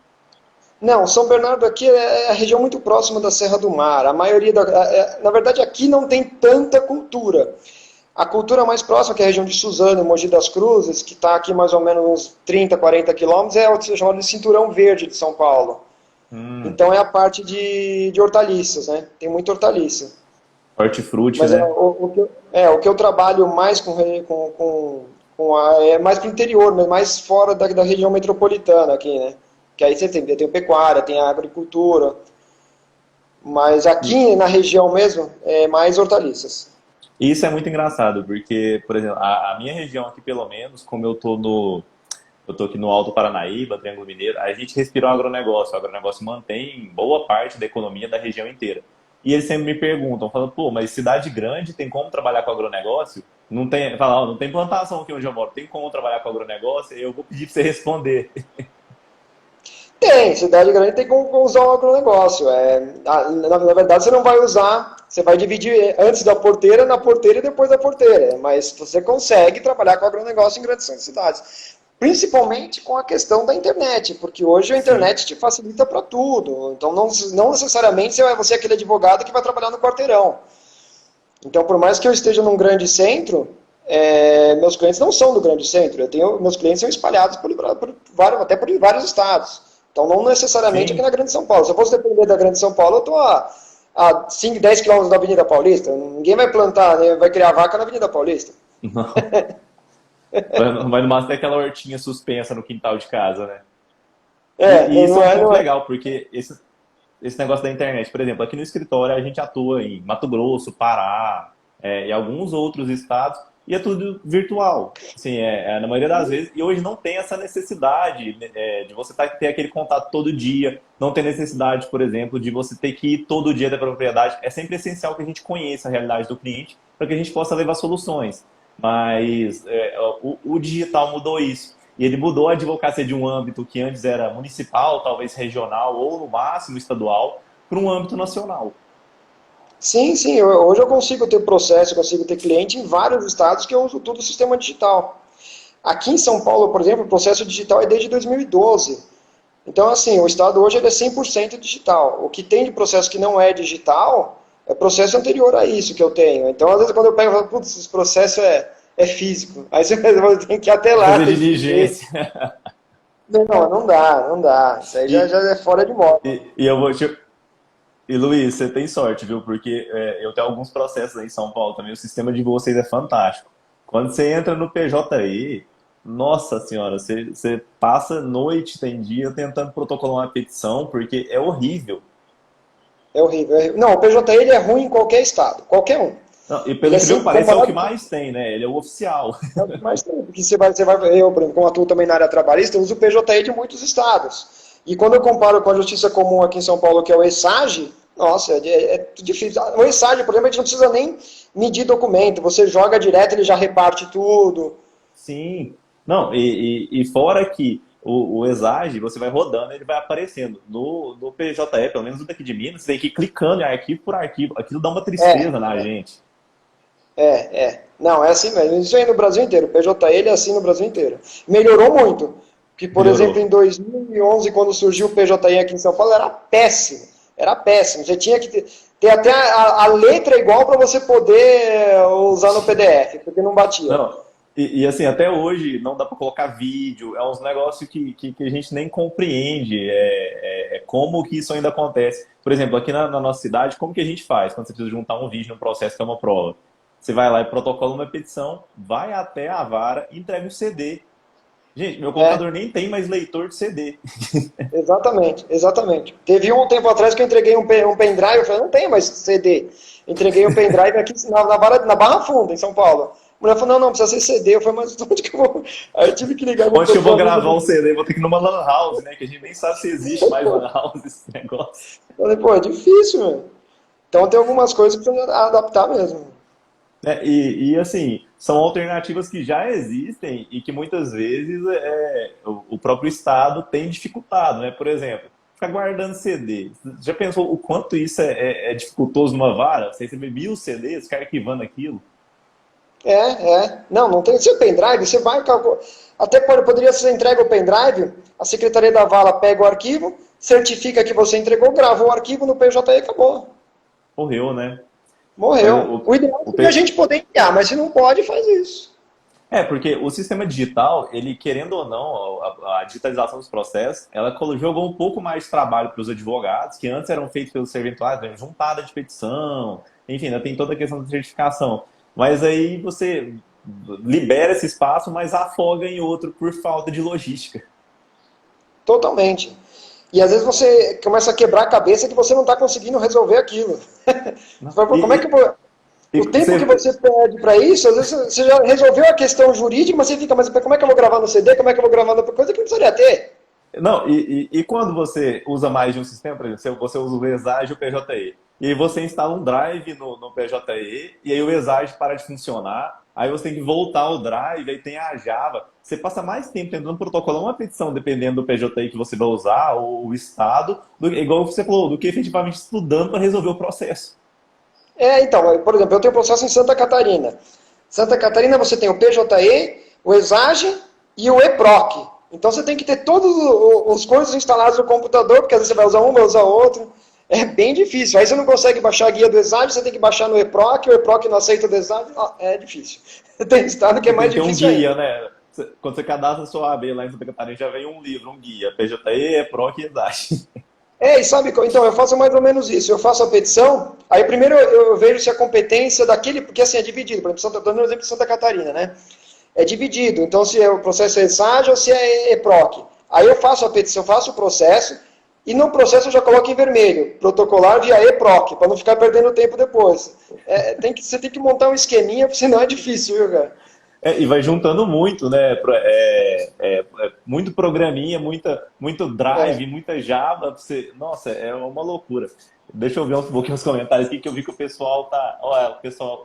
Não, São Bernardo aqui é a região muito próxima da Serra do Mar. A maioria na verdade, aqui não tem tanta cultura. A cultura mais próxima, que é a região de Suzano, Mogi das Cruzes, que está aqui mais ou menos uns 30, 40 quilômetros, é o que se chama de Cinturão Verde de São Paulo. Hum, Então é a parte de hortaliças, né? Tem muita hortaliça. hortifruti, Mas né? o que eu trabalho mais é mais para o interior, mas mais fora da região metropolitana aqui, né? Que aí você tem pecuária, tem agricultura, mas aqui na região mesmo é mais hortaliças. E isso é muito engraçado, porque, por exemplo, a minha região aqui, pelo menos, como eu tô aqui no Alto Paranaíba, Triângulo Mineiro, a gente respira o agronegócio. O agronegócio mantém boa parte da economia da região inteira. E eles sempre me perguntam, falam, pô, mas cidade grande tem como trabalhar com agronegócio? Não tem, fala, ó, não tem plantação aqui onde eu moro, tem como trabalhar com agronegócio? Eu vou pedir para você responder. Tem, cidade grande tem como usar o agronegócio. Na verdade, você não vai usar, você vai dividir antes da porteira, na porteira e depois da porteira. Mas você consegue trabalhar com agronegócio em grandes cidades. Principalmente com a questão da internet, porque hoje a Sim, internet te facilita para tudo. Então, não necessariamente você é aquele advogado que vai trabalhar no quarteirão. Então, por mais que eu esteja num grande centro, meus clientes não são do grande centro. Meus clientes são espalhados até por vários estados. Então, não necessariamente aqui sim. na Grande São Paulo. Se eu fosse depender da Grande São Paulo, eu estou a 5, 10 quilômetros da Avenida Paulista. Ninguém vai plantar, né, vai criar vaca na Avenida Paulista. Não. Vai no máximo ter aquela hortinha suspensa no quintal de casa, né? E isso é Não um é, ponto não é. legal, porque esse negócio da internet, por exemplo, aqui no escritório a gente atua em Mato Grosso, Pará, e alguns outros estados, e é tudo virtual. Assim, na maioria das vezes, e hoje não tem essa necessidade, né, de você ter aquele contato todo dia, não tem necessidade, por exemplo, de você ter que ir todo dia da propriedade. É sempre essencial que a gente conheça a realidade do cliente para que a gente possa levar soluções. Mas o digital mudou isso. E ele mudou a advocacia de um âmbito que antes era municipal, talvez regional ou no máximo estadual, para um âmbito nacional. Sim, sim. Hoje eu consigo ter processo, eu consigo ter cliente em vários estados que eu uso tudo o sistema digital. Aqui em São Paulo, por exemplo, o processo digital é desde 2012. Então, assim, o Estado hoje ele é 100% digital. O que tem de processo que não é digital é processo anterior a isso que eu tenho. Então, às vezes, quando eu pego e falo, putz, esse processo é físico. Aí você tem que ir até lá Fazer e ver. diligência. Não, não dá, não dá. Isso aí já E, é fora de moda. e eu vou te. E Luiz, você tem sorte, viu? Porque eu tenho alguns processos aí em São Paulo também. O sistema de vocês é fantástico. Quando você entra no PJI, nossa senhora, você passa noite, tem dia, tentando protocolar uma petição, porque é horrível. É horrível, é horrível. Não, o PJ ele é ruim em qualquer estado, qualquer um. Não, e Ele pelo é que me sempre parece, é o que comparado. mais tem, né? Ele é o oficial. É o que mais tem, porque eu, por exemplo, como atuo também na área trabalhista, eu uso o PJI de muitos estados. E quando eu comparo com a Justiça Comum aqui em São Paulo, que é o ESAGE, nossa, é difícil. O ESAGE, por exemplo, a gente não precisa nem medir documento, você joga direto, ele já reparte tudo. Sim. Não, e fora que o Exage, você vai rodando, ele vai aparecendo. No PJE, pelo menos no daqui de Minas, você tem que ir clicando em arquivo por arquivo. Aquilo dá uma É, tristeza na gente. Não, é assim mesmo. Isso aí no Brasil inteiro. O PJI ele é assim no Brasil inteiro. Melhorou muito. Que, por exemplo, em Melhorou. 2011, quando surgiu o PJI aqui em São Paulo, era péssimo. Era péssimo. Você tinha que ter até a letra igual para você poder usar no PDF, porque não batia. Não, assim, até hoje não dá para colocar vídeo, é uns negócios que a gente nem compreende como que isso ainda acontece. Por exemplo, aqui na nossa cidade, como que a gente faz quando você precisa juntar um vídeo num processo que é uma prova? Você vai lá e protocola uma petição, vai até a vara, entrega um CD. Gente, meu É, computador nem tem mais leitor de CD. exatamente, exatamente. Teve um tempo atrás que eu entreguei um pendrive, eu falei, não tem mais CD. Entreguei um pendrive aqui na Barra Funda, em São Paulo. mulher falou, não, precisa ser CD. Eu falei, mas onde que eu vou? Aí eu tive que ligar pro Onde que eu vou pessoal. gravar um CD? Vou ter que ir numa lan house, né? Que a gente nem sabe se existe mais lan house esse negócio. Eu falei, pô, é difícil, meu. Então tem algumas coisas que precisa adaptar mesmo. Assim, são alternativas que já existem e que muitas vezes o próprio Estado tem dificultado, né? Por exemplo, ficar guardando CD. Já pensou o quanto isso é dificultoso numa vara? Você receber 1.000 CDs, ficar arquivando aquilo? Não, não tem. Se o pendrive, você vai. Até poderia ser entregue o pendrive, a Secretaria da Vala pega o arquivo, certifica que você entregou, gravou o arquivo no PJE e acabou. Morreu, né? Mas Morreu. O ideal é a gente poder enviar, mas se não pode, faz isso. porque o sistema digital, ele querendo ou não, a digitalização dos processos, ela jogou um pouco mais de trabalho para os advogados, que antes eram feitos pelos serventuários, né, juntada de petição, enfim, ainda tem toda a questão da certificação. Mas aí você libera esse espaço, mas afoga em outro por falta de logística. Totalmente. E às vezes você começa a quebrar a cabeça que você não está conseguindo resolver aquilo. Você fala, como é que eu vou... O tempo que você perde para isso, às vezes você já resolveu a questão jurídica, mas você fica, mas como é que eu vou gravar no CD? Como é que eu vou gravar na coisa que não precisaria ter? Não, quando você usa mais de um sistema, por exemplo, você usa o Exage e o PJE, e aí você instala um drive no PJE, e aí o Exage para de funcionar, aí você tem que voltar o drive, aí tem a Java. Você passa mais tempo tentando protocolar uma petição, dependendo do PJE que você vai usar, ou o estado, igual você falou, do que efetivamente estudando para resolver o processo. Então, por exemplo, eu tenho processo em Santa Catarina. Santa Catarina você tem o PJE, o Exage e o EPROC. Então você tem que ter todos os coisas instalados no computador, porque às vezes você vai usar um, vai usar outro. É bem difícil. Aí você não consegue baixar a guia do Exage, você tem que baixar no EPROC, o EPROC não aceita o do Exage. É difícil. Tem estado que é mais difícil. Tem um guia, né? Quando você cadastra a sua AB lá em Santa Catarina, já vem um livro, um guia, PJE, EPROC e Exage. E sabe, então eu faço mais ou menos isso. Eu faço a petição, aí primeiro eu vejo se a competência daquele, porque assim é dividido, por exemplo, estou dando um exemplo de Santa Catarina, né? É dividido, então se o processo é ESAG ou se é EPROC. Aí eu faço a petição, faço o processo, e no processo eu já coloco em vermelho, protocolar via EPROC, para não ficar perdendo tempo depois. Você tem que montar um esqueminha, senão é difícil, viu, cara? E vai juntando muito, né? Muito programinha, muito Drive, muita Java. Nossa, é uma loucura. Deixa eu ver um pouquinho os comentários aqui, que eu vi que o pessoal tá. Olha,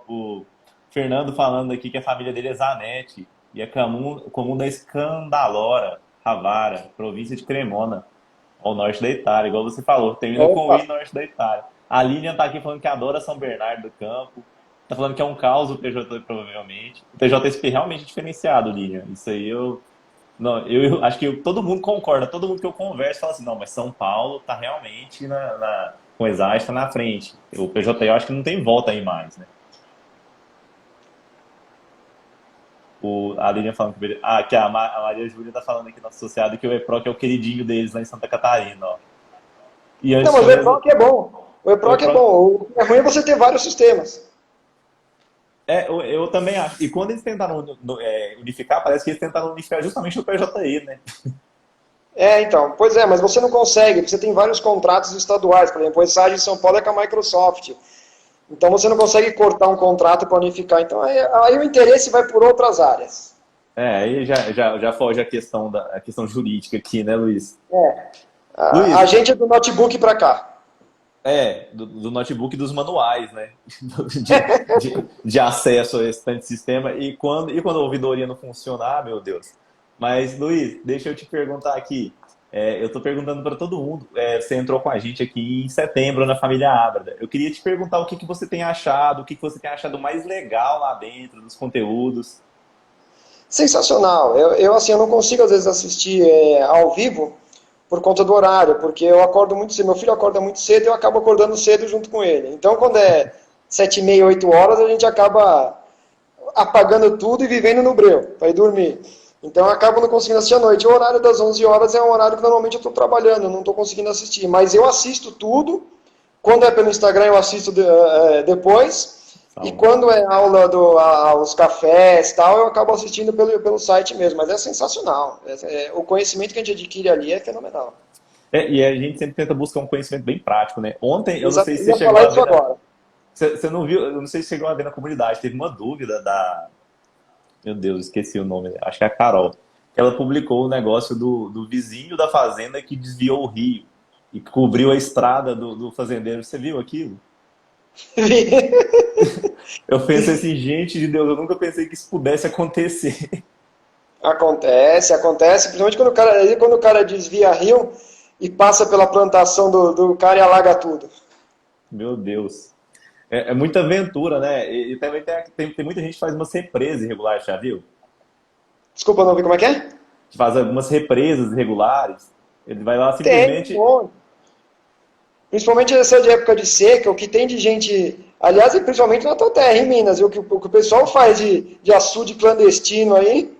o Fernando falando aqui que a família dele é Zanetti e é comum da Escandalora, Ravara, província de Cremona, ao norte da Itália, igual você falou. Termina com o I, norte da Itália. A Lilian tá aqui falando que adora São Bernardo do Campo. Tá falando que é um caos o PJ, provavelmente. O TJSP realmente é diferenciado, Lilian. Isso aí não, eu acho que todo mundo concorda, todo mundo que eu converso fala assim, não, mas São Paulo tá realmente com o Exage, tá na frente. O PJ eu acho que não tem volta aí mais, né? A Lilian falando que a Maria Júlia tá falando aqui no associado que o EPROC é o queridinho deles lá em Santa Catarina, ó. Não, mas o EPROC é bom. O EPROC é bom. O que é ruim é você ter vários sistemas. Eu também acho. E quando eles tentaram unificar, parece que eles tentaram unificar justamente o PJI, né? Então. Pois é, mas você não consegue, porque você tem vários contratos estaduais. Por exemplo, o ESAG em São Paulo é com a Microsoft. Então você não consegue cortar um contrato para unificar. Então aí o interesse vai por outras áreas. Aí já foge a questão jurídica aqui, né, Luiz? Luiz, a gente é do notebook para cá. Do notebook dos manuais, né? De acesso a esse tanto de sistema. E quando a ouvidoria não funcionar, meu Deus. Mas, Luiz, deixa eu te perguntar aqui. Eu estou perguntando para todo mundo. Você entrou com a gente aqui em setembro na família Abrada. Eu queria te perguntar o que você tem achado, o que você tem achado mais legal lá dentro, dos conteúdos. Sensacional. Eu não consigo, às vezes, assistir ao vivo, por conta do horário, porque eu acordo muito cedo, meu filho acorda muito cedo e eu acabo acordando cedo junto com ele. Então, quando é 7h30, 8 horas, a gente acaba apagando tudo e vivendo no breu, para ir dormir. Então, eu acabo não conseguindo assistir à noite. O horário das 11 horas é um horário que normalmente eu estou trabalhando, eu não estou conseguindo assistir. Mas eu assisto tudo. Quando é pelo Instagram, eu assisto depois. E quando é aula aos cafés e tal, eu acabo assistindo pelo site mesmo. Mas é sensacional. O conhecimento que a gente adquire ali é fenomenal. E a gente sempre tenta buscar um conhecimento bem prático, né? Ontem, eu não sei se você chegou a ver. Você não viu, eu não sei se chegou a ver na comunidade, teve uma dúvida Meu Deus, esqueci o nome. Acho que é a Carol. Ela publicou o negócio do vizinho da fazenda que desviou o rio e cobriu a estrada do fazendeiro. Você viu aquilo? Eu pensei assim, gente de Deus, eu nunca pensei que isso pudesse acontecer. Acontece, acontece, principalmente quando o cara desvia rio e passa pela plantação do cara e alaga tudo. Meu Deus. É muita aventura, né? E também tem muita gente que faz umas represas irregulares, já viu? Desculpa, não vi como é que é? Que faz algumas represas irregulares. Ele vai lá Tem, simplesmente. bom. Principalmente essa de época de seca, o que tem de gente. Aliás, e principalmente na tua terra, em Minas, viu? O que o pessoal faz de açude clandestino aí.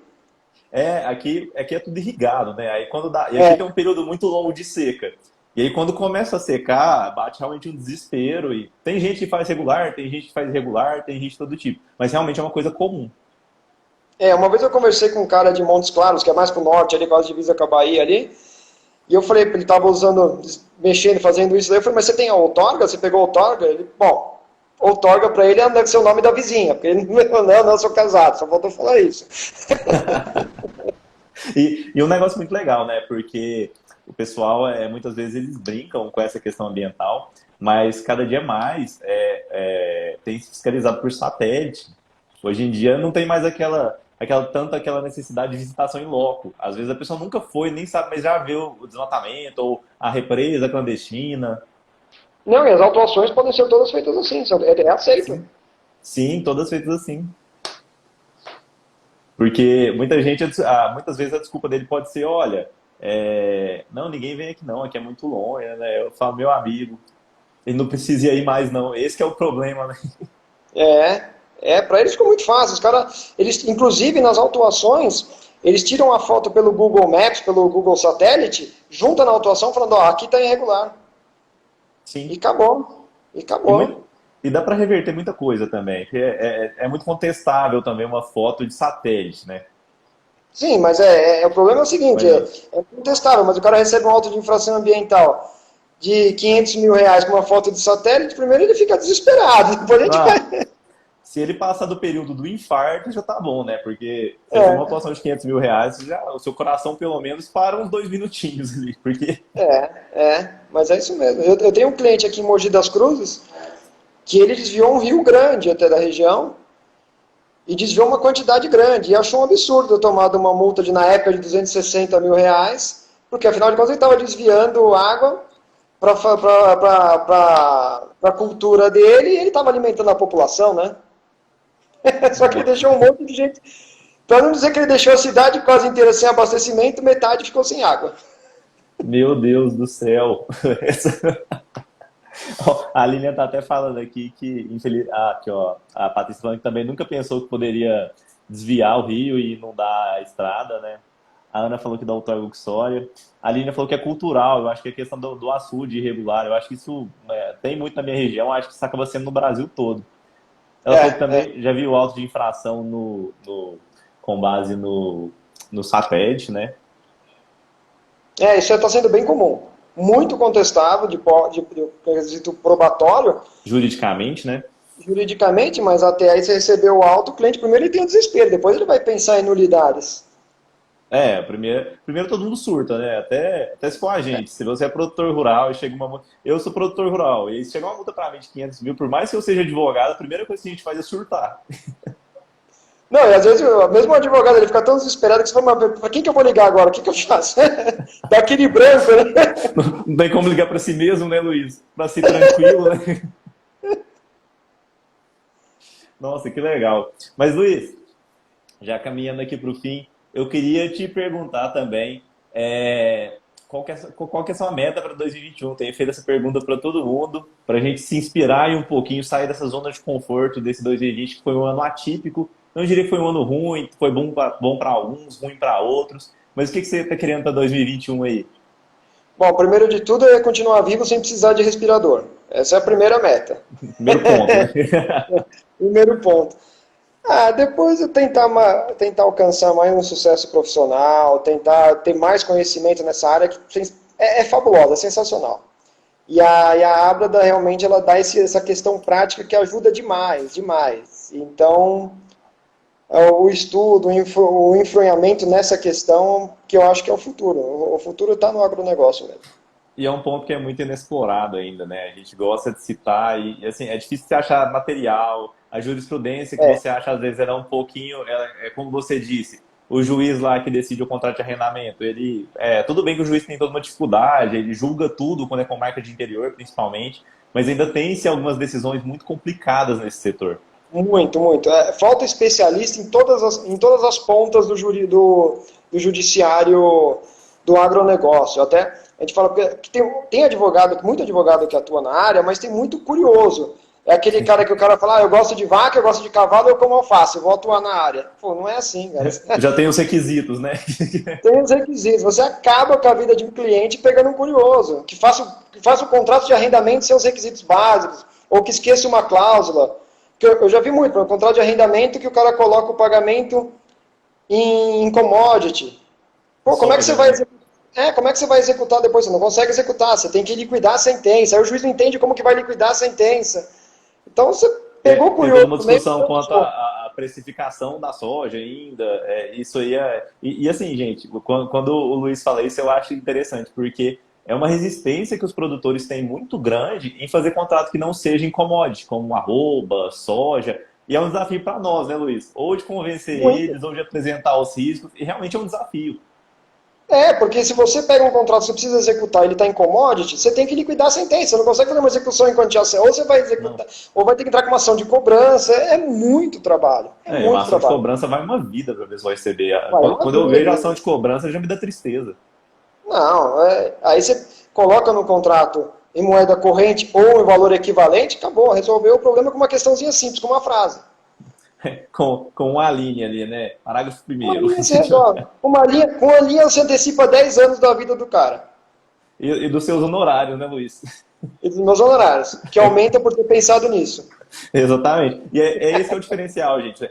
Aqui é tudo irrigado, né? Aí quando dá. E aqui É, tem um período muito longo de seca. E aí quando começa a secar, bate realmente um desespero. E tem gente que faz regular, tem gente que faz irregular, tem gente de todo tipo. Mas realmente é uma coisa comum. uma vez eu conversei com um cara de Montes Claros, que é mais pro norte, ali, quase divisa com a Bahia ali. E eu falei, ele estava usando, mexendo, fazendo isso. Daí eu falei, mas você tem a outorga? Você pegou a outorga? Ele, bom, outorga para ele deve ser o nome da vizinha, porque ele não, eu sou casado, só faltou falar isso. E um negócio muito legal, né? Porque o pessoal, muitas vezes, eles brincam com essa questão ambiental, mas cada dia mais tem se fiscalizado por satélite. Hoje em dia não tem mais aquela necessidade de visitação em loco. Às vezes a pessoa nunca foi, nem sabe, mas já viu o desmatamento ou a represa clandestina. Não, e as autuações podem ser todas feitas assim, é aceito. Sim, sim, todas feitas assim. Porque muitas vezes a desculpa dele pode ser, olha, não, ninguém vem aqui não, aqui é muito longe, né? Eu falo, meu amigo, ele não precisa ir mais não, esse que é o problema, né? Para eles ficou muito fácil. Os caras, eles, inclusive nas autuações, eles tiram a foto pelo Google Maps, pelo Google Satélite, junta na autuação falando, ó, aqui está irregular. E Sim. acabou. E E, muito, acabou. e dá para reverter muita coisa também, que é muito contestável também uma foto de satélite, né? Sim, mas o problema é o seguinte, Mas, é contestável, mas o cara recebe um auto de infração ambiental de 500 mil reais com uma foto de satélite, primeiro ele fica desesperado, depois a gente ah, vai... se ele passar do período do infarto, já tá bom, né? Porque você recebe uma É, atuação de 500 mil reais, o seu coração pelo menos para uns 2 minutinhos ali, porque mas é isso mesmo. Eu tenho um cliente aqui em Mogi das Cruzes que ele desviou um rio grande até da região e desviou uma quantidade grande e achou um absurdo eu tomar uma multa na época de 260 mil reais, porque afinal de contas ele estava desviando água para a cultura dele e ele estava alimentando a população, né? Só que ele deixou um monte de gente. Para não dizer que ele deixou a cidade quase inteira sem abastecimento, metade ficou sem água. meu Deus do céu. Ó, a Lilian tá até falando aqui que, aqui, ó, a Patrícia falando que também nunca pensou que poderia desviar o rio e inundar a estrada, né? A Ana falou que dá outorga uxória. A Lilian falou que é cultural. Eu acho que é questão do açude irregular. Eu acho que isso tem muito na minha região. Eu acho que isso acaba sendo no Brasil todo. Ela falou que também já viu auto de infração com base no satélite, né? Isso está sendo bem comum. Muito contestável de quesito probatório, Juridicamente, né? juridicamente, mas até aí você recebeu o auto, o cliente primeiro ele tem o desespero, depois ele vai pensar em nulidades. Primeiro todo mundo surta, né? Até se for a gente. Se você é produtor rural e chega uma multa. Eu sou produtor rural, e aí chega uma multa pra mim de 500 mil, por mais que eu seja advogado, a primeira coisa que a gente faz é surtar. Não, e às vezes mesmo o advogado ele fica tão desesperado que você fala, mas para quem que eu vou ligar agora? O que, que eu faço? Dá aquele branco, né? Não tem como ligar pra si mesmo, né, Luiz? Pra si tranquilo, né? Nossa, que legal. Mas, Luiz, já caminhando aqui para o fim, eu queria te perguntar também qual que é a sua meta para 2021? Tenho feito essa pergunta para todo mundo, para a gente se inspirar e um pouquinho sair dessa zona de conforto desse 2020, que foi um ano atípico. Não diria que foi um ano ruim, foi bom para alguns, ruim para outros. Mas o que você está querendo para 2021 aí? Bom, primeiro de tudo é continuar vivo sem precisar de respirador. Essa é a primeira meta. Primeiro ponto, né? Primeiro ponto. Depois eu tentar alcançar mais um sucesso profissional, tentar ter mais conhecimento nessa área que é fabulosa, é sensacional. E a Abrada realmente ela dá essa questão prática que ajuda demais, demais. Então, o estudo, o enfronhamento nessa questão, que eu acho que é o futuro. O futuro está no agronegócio mesmo. E é um ponto que é muito inexplorado ainda, né? A gente gosta de citar assim, é difícil você achar material. A jurisprudência que É, você acha, às vezes, ela é um pouquinho, é como você disse, o juiz lá que decide o contrato de arrendamento, tudo bem que o juiz tem toda uma dificuldade, ele julga tudo quando é com marca de interior, principalmente, mas ainda tem-se algumas decisões muito complicadas nesse setor. muito, muito. Falta especialista em todas as pontas do judiciário do agronegócio. Até a gente fala que tem advogado, muito advogado que atua na área, mas tem muito curioso. É aquele cara que o cara fala, eu gosto de vaca, eu gosto de cavalo, eu como alface, eu vou atuar na área. Pô, não é assim, cara. Já tem os requisitos, né? Tem os requisitos. Você acaba com a vida de um cliente pegando um curioso, que faça o contrato de arrendamento sem os requisitos básicos, ou que esqueça uma cláusula. Que eu já vi muito, no contrato de arrendamento, que o cara coloca o pagamento em commodity. Pô, como é que você Soja, vai né? executar? Como é que você vai executar depois? Você não consegue executar, você tem que liquidar a sentença. Aí o juiz não entende como que vai liquidar a sentença. Então você pegou o Tem toda curioso uma no meio discussão quanto e à precificação da soja ainda. Isso aí é. E assim, gente, quando o Luiz fala isso, eu acho interessante, porque é uma resistência que os produtores têm muito grande em fazer contrato que não seja em commodity, como arroba, soja. E é um desafio para nós, né, Luiz? Ou de convencer muito. eles, ou de apresentar os riscos, e realmente é um desafio. Porque se você pega um contrato que você precisa executar, ele está em commodity, você tem que liquidar a sentença. Você não consegue fazer uma execução em quantia certa. Ou você vai executar, Não. ou vai ter que entrar com uma ação de cobrança. É muito trabalho. É Uma muito ação de trabalho. cobrança vai uma vida para a pessoa receber. Vai uma Quando eu vejo a vida. ação de cobrança, já me dá tristeza. Não, aí você coloca no contrato em moeda corrente ou em valor equivalente, acabou, resolveu o problema com uma questãozinha simples, com uma frase. Com uma linha ali, né? Parágrafo Uma primeiro. linha se resolve. Com uma linha você antecipa 10 anos da vida do cara. E dos seus honorários, né, Luiz? E dos meus honorários, que aumenta por ter pensado nisso. Exatamente. E é esse que é o diferencial, gente.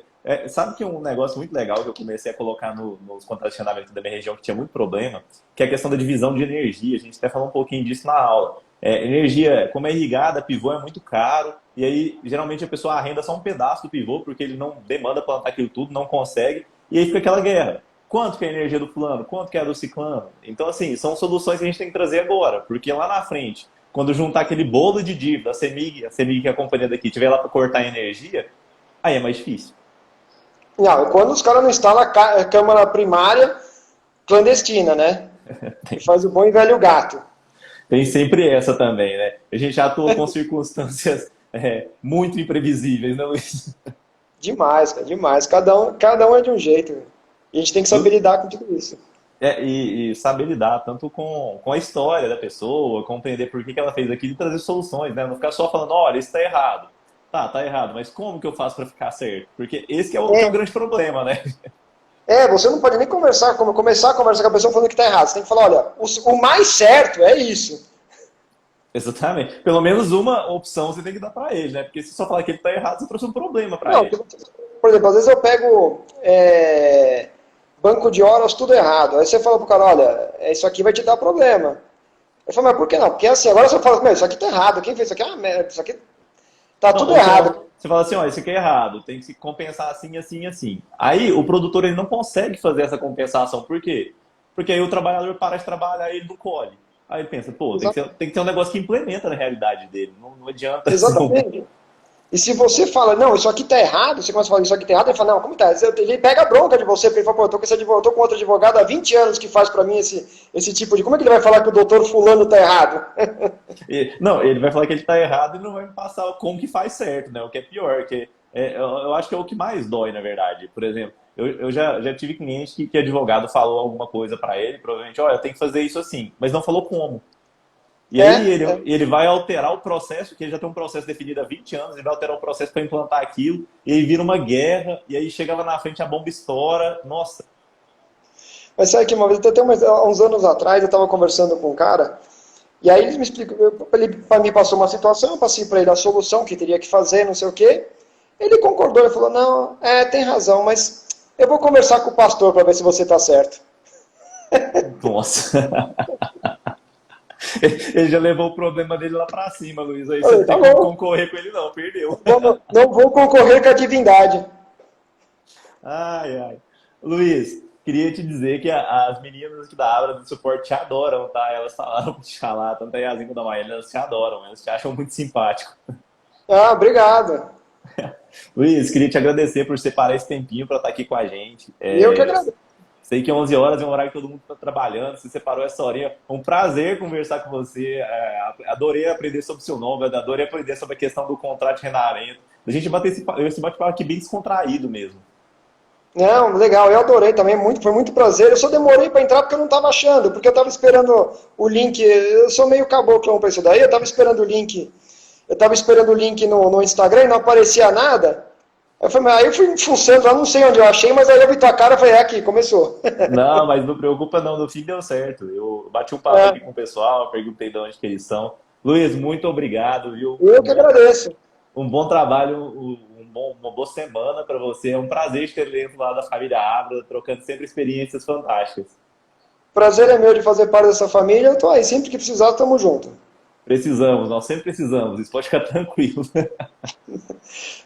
Sabe que um negócio muito legal que eu comecei a colocar nos contratos de arrendamento da minha região que tinha muito problema, que é a questão da divisão de energia. A gente até falou um pouquinho disso na aula. Energia, como é irrigada, pivô é muito caro, e aí geralmente a pessoa arrenda só um pedaço do pivô, porque ele não demanda plantar aquilo tudo, não consegue, e aí fica aquela guerra. Quanto que é a energia do fulano? Quanto que é a do ciclano? Então, assim, são soluções que a gente tem que trazer agora, porque lá na frente, quando juntar aquele bolo de dívida, a CEMIG que é a companhia daqui, tiver lá para cortar energia, aí é mais difícil. Não, quando os caras não instalam a câmara primária clandestina, né? E faz o bom e velho gato. Tem sempre essa também, né? A gente já atuou com circunstâncias muito imprevisíveis, né, Luiz? Demais, cara, demais. Cada um é de um jeito. E a gente tem que saber lidar com tudo isso. E saber lidar tanto com a história da pessoa, compreender por que ela fez aquilo e trazer soluções, né? Não ficar só falando, olha, isso está errado. Tá errado, mas como que eu faço para ficar certo? Porque esse que é o É, grande problema, né? você não pode nem começar a conversar com a pessoa falando que está errado. Você tem que falar, olha, o mais certo é isso. Exatamente. Pelo menos uma opção você tem que dar para ele, né? Porque se só falar que ele está errado, você trouxe um problema para Não, ele. por exemplo, às vezes eu pego banco de horas tudo errado. Aí você fala pro cara, olha, isso aqui vai te dar problema. Eu falo, mas por que não? Porque assim, agora você fala, meu, isso aqui tá errado. Quem fez isso aqui? Ah, merda, isso aqui tá Não, tudo ou errado. senão, você fala assim, ó, isso aqui é errado, tem que se compensar assim, assim, assim. Aí o produtor ele não consegue fazer essa compensação. Por quê? Porque aí o trabalhador para de trabalhar e ele não colhe. Aí ele pensa, pô, Exa- tem que ter um negócio que implementa na realidade dele. Não adianta ser um. Exatamente. E se você fala, não, isso aqui tá errado, você começa a falar, isso aqui tá errado, ele fala, não, como tá? Ele pega a bronca de você, porque ele fala, pô, eu tô com outro advogado há 20 anos que faz pra mim esse tipo de. Como é que ele vai falar que o doutor fulano tá errado? Não, ele vai falar que ele está errado e não vai me passar como que faz certo, né? O que é pior, eu acho que é o que mais dói, na verdade. Por exemplo, eu já tive cliente que advogado falou alguma coisa para ele, provavelmente, olha, tem que fazer isso assim, mas não falou como. E aí ele vai alterar o processo, que ele já tem um processo definido há 20 anos, ele vai alterar o processo para implantar aquilo, e aí vira uma guerra, e aí chega lá na frente, a bomba estoura. Nossa, Mas sabe que uma vez, até uns anos atrás, eu estava conversando com um cara, e aí ele me explicou, ele me passou uma situação, eu passei para ele a solução que teria que fazer, não sei o quê. Ele concordou, ele falou, não, tem razão, mas eu vou conversar com o pastor para ver se você está certo. nossa. Ele já levou o problema dele lá para cima, Luiz. Aí Eu você não falei, tá tem como bom, concorrer com ele, não, perdeu. não vou concorrer com a divindade. Ai, ai. Luiz, queria te dizer que as meninas aqui da Abra do Suporte te adoram, tá? Elas falaram pra te falar, tanto a Yasin quanto a Maíla, elas te adoram, elas te acham muito simpático. Ah, obrigado. Luiz, queria te agradecer por separar esse tempinho para estar aqui com a gente. E eu que agradeço. Sei que 11 horas é um horário que todo mundo está trabalhando, você separou essa horinha. É um prazer conversar com você. Adorei aprender sobre o seu nome, adorei aprender sobre a questão do contrato de arrendamento. A gente bater esse bate-papo aqui bem descontraído mesmo. Não, legal, eu adorei também, foi muito prazer. Eu só demorei para entrar porque eu não estava achando, porque eu estava esperando o link. Eu sou meio caboclão para isso daí, eu estava esperando o link. Eu estava esperando o link no Instagram e não aparecia nada. Aí eu fui fuçando lá, não sei onde eu achei, mas aí eu vi tua cara e falei, aqui, começou. Não, mas não preocupa não, no fim deu certo. Eu bati um papo aqui com o pessoal, perguntei de onde que eles são. Luiz, muito obrigado, viu? Eu que agradeço. Um bom trabalho, uma boa semana para você. É um prazer ter dentro lá da família Abra, trocando sempre experiências fantásticas. Prazer é meu de fazer parte dessa família. Eu tô aí, sempre que precisar, tamo junto. Precisamos, nós sempre precisamos, isso pode ficar tranquilo.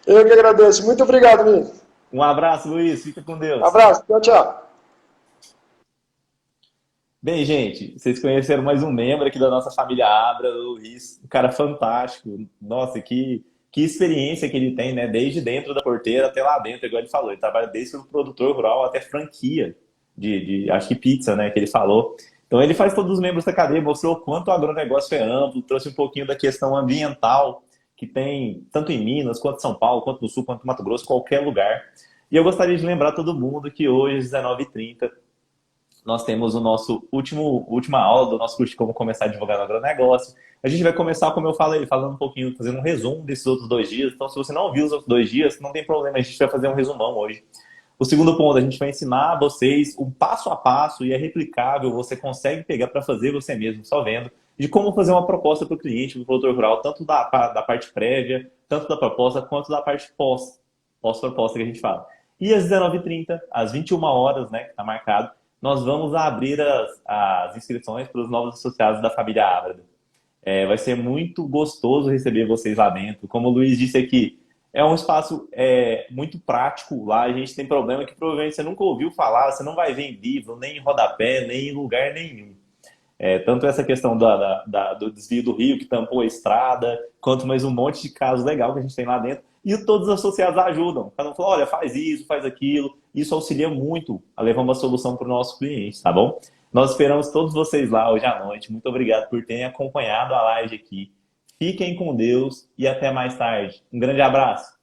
Eu que agradeço. Muito obrigado, menino. Um abraço, Luiz, fica com Deus. Abraço, tchau, tchau. Bem, gente, vocês conheceram mais um membro aqui da nossa família Abra, o Luiz, um cara fantástico. Nossa, que experiência que ele tem, né? Desde dentro da porteira até lá dentro, igual ele falou. Ele trabalha desde o produtor rural até franquia acho que pizza, né? Que ele falou. Então ele faz todos os membros da cadeia, mostrou o quanto o agronegócio é amplo, trouxe um pouquinho da questão ambiental que tem tanto em Minas, quanto em São Paulo, quanto no Sul, quanto no Mato Grosso, qualquer lugar. E eu gostaria de lembrar todo mundo que hoje, às 19h30, nós temos o nosso última aula do nosso curso de como começar a advogar no agronegócio. A gente vai começar, como eu falei, falando um pouquinho, fazendo um resumo desses outros 2 dias. Então, se você não viu os outros 2 dias, não tem problema, a gente vai fazer um resumão hoje. O segundo ponto, a gente vai ensinar a vocês um passo a passo e é replicável, você consegue pegar para fazer você mesmo, só vendo, de como fazer uma proposta para o cliente, para o produtor rural, tanto da parte prévia, tanto da proposta, quanto da parte pós-proposta que a gente fala. E às 19h30, às 21 horas, né, que está marcado, nós vamos abrir as inscrições para os novos associados da família Ábrada. Vai ser muito gostoso receber vocês lá dentro. Como o Luiz disse aqui, é um espaço muito prático lá. A gente tem problema que provavelmente você nunca ouviu falar, você não vai ver em livro, nem em rodapé, nem em lugar nenhum. Tanto essa questão do desvio do rio que tampou a estrada, quanto mais um monte de casos legal que a gente tem lá dentro. E todos os associados ajudam. Cada um fala, olha, faz isso, faz aquilo. Isso auxilia muito a levar uma solução para o nosso cliente, tá bom? Nós esperamos todos vocês lá hoje à noite. Muito obrigado por terem acompanhado a live aqui. Fiquem com Deus e até mais tarde. Um grande abraço.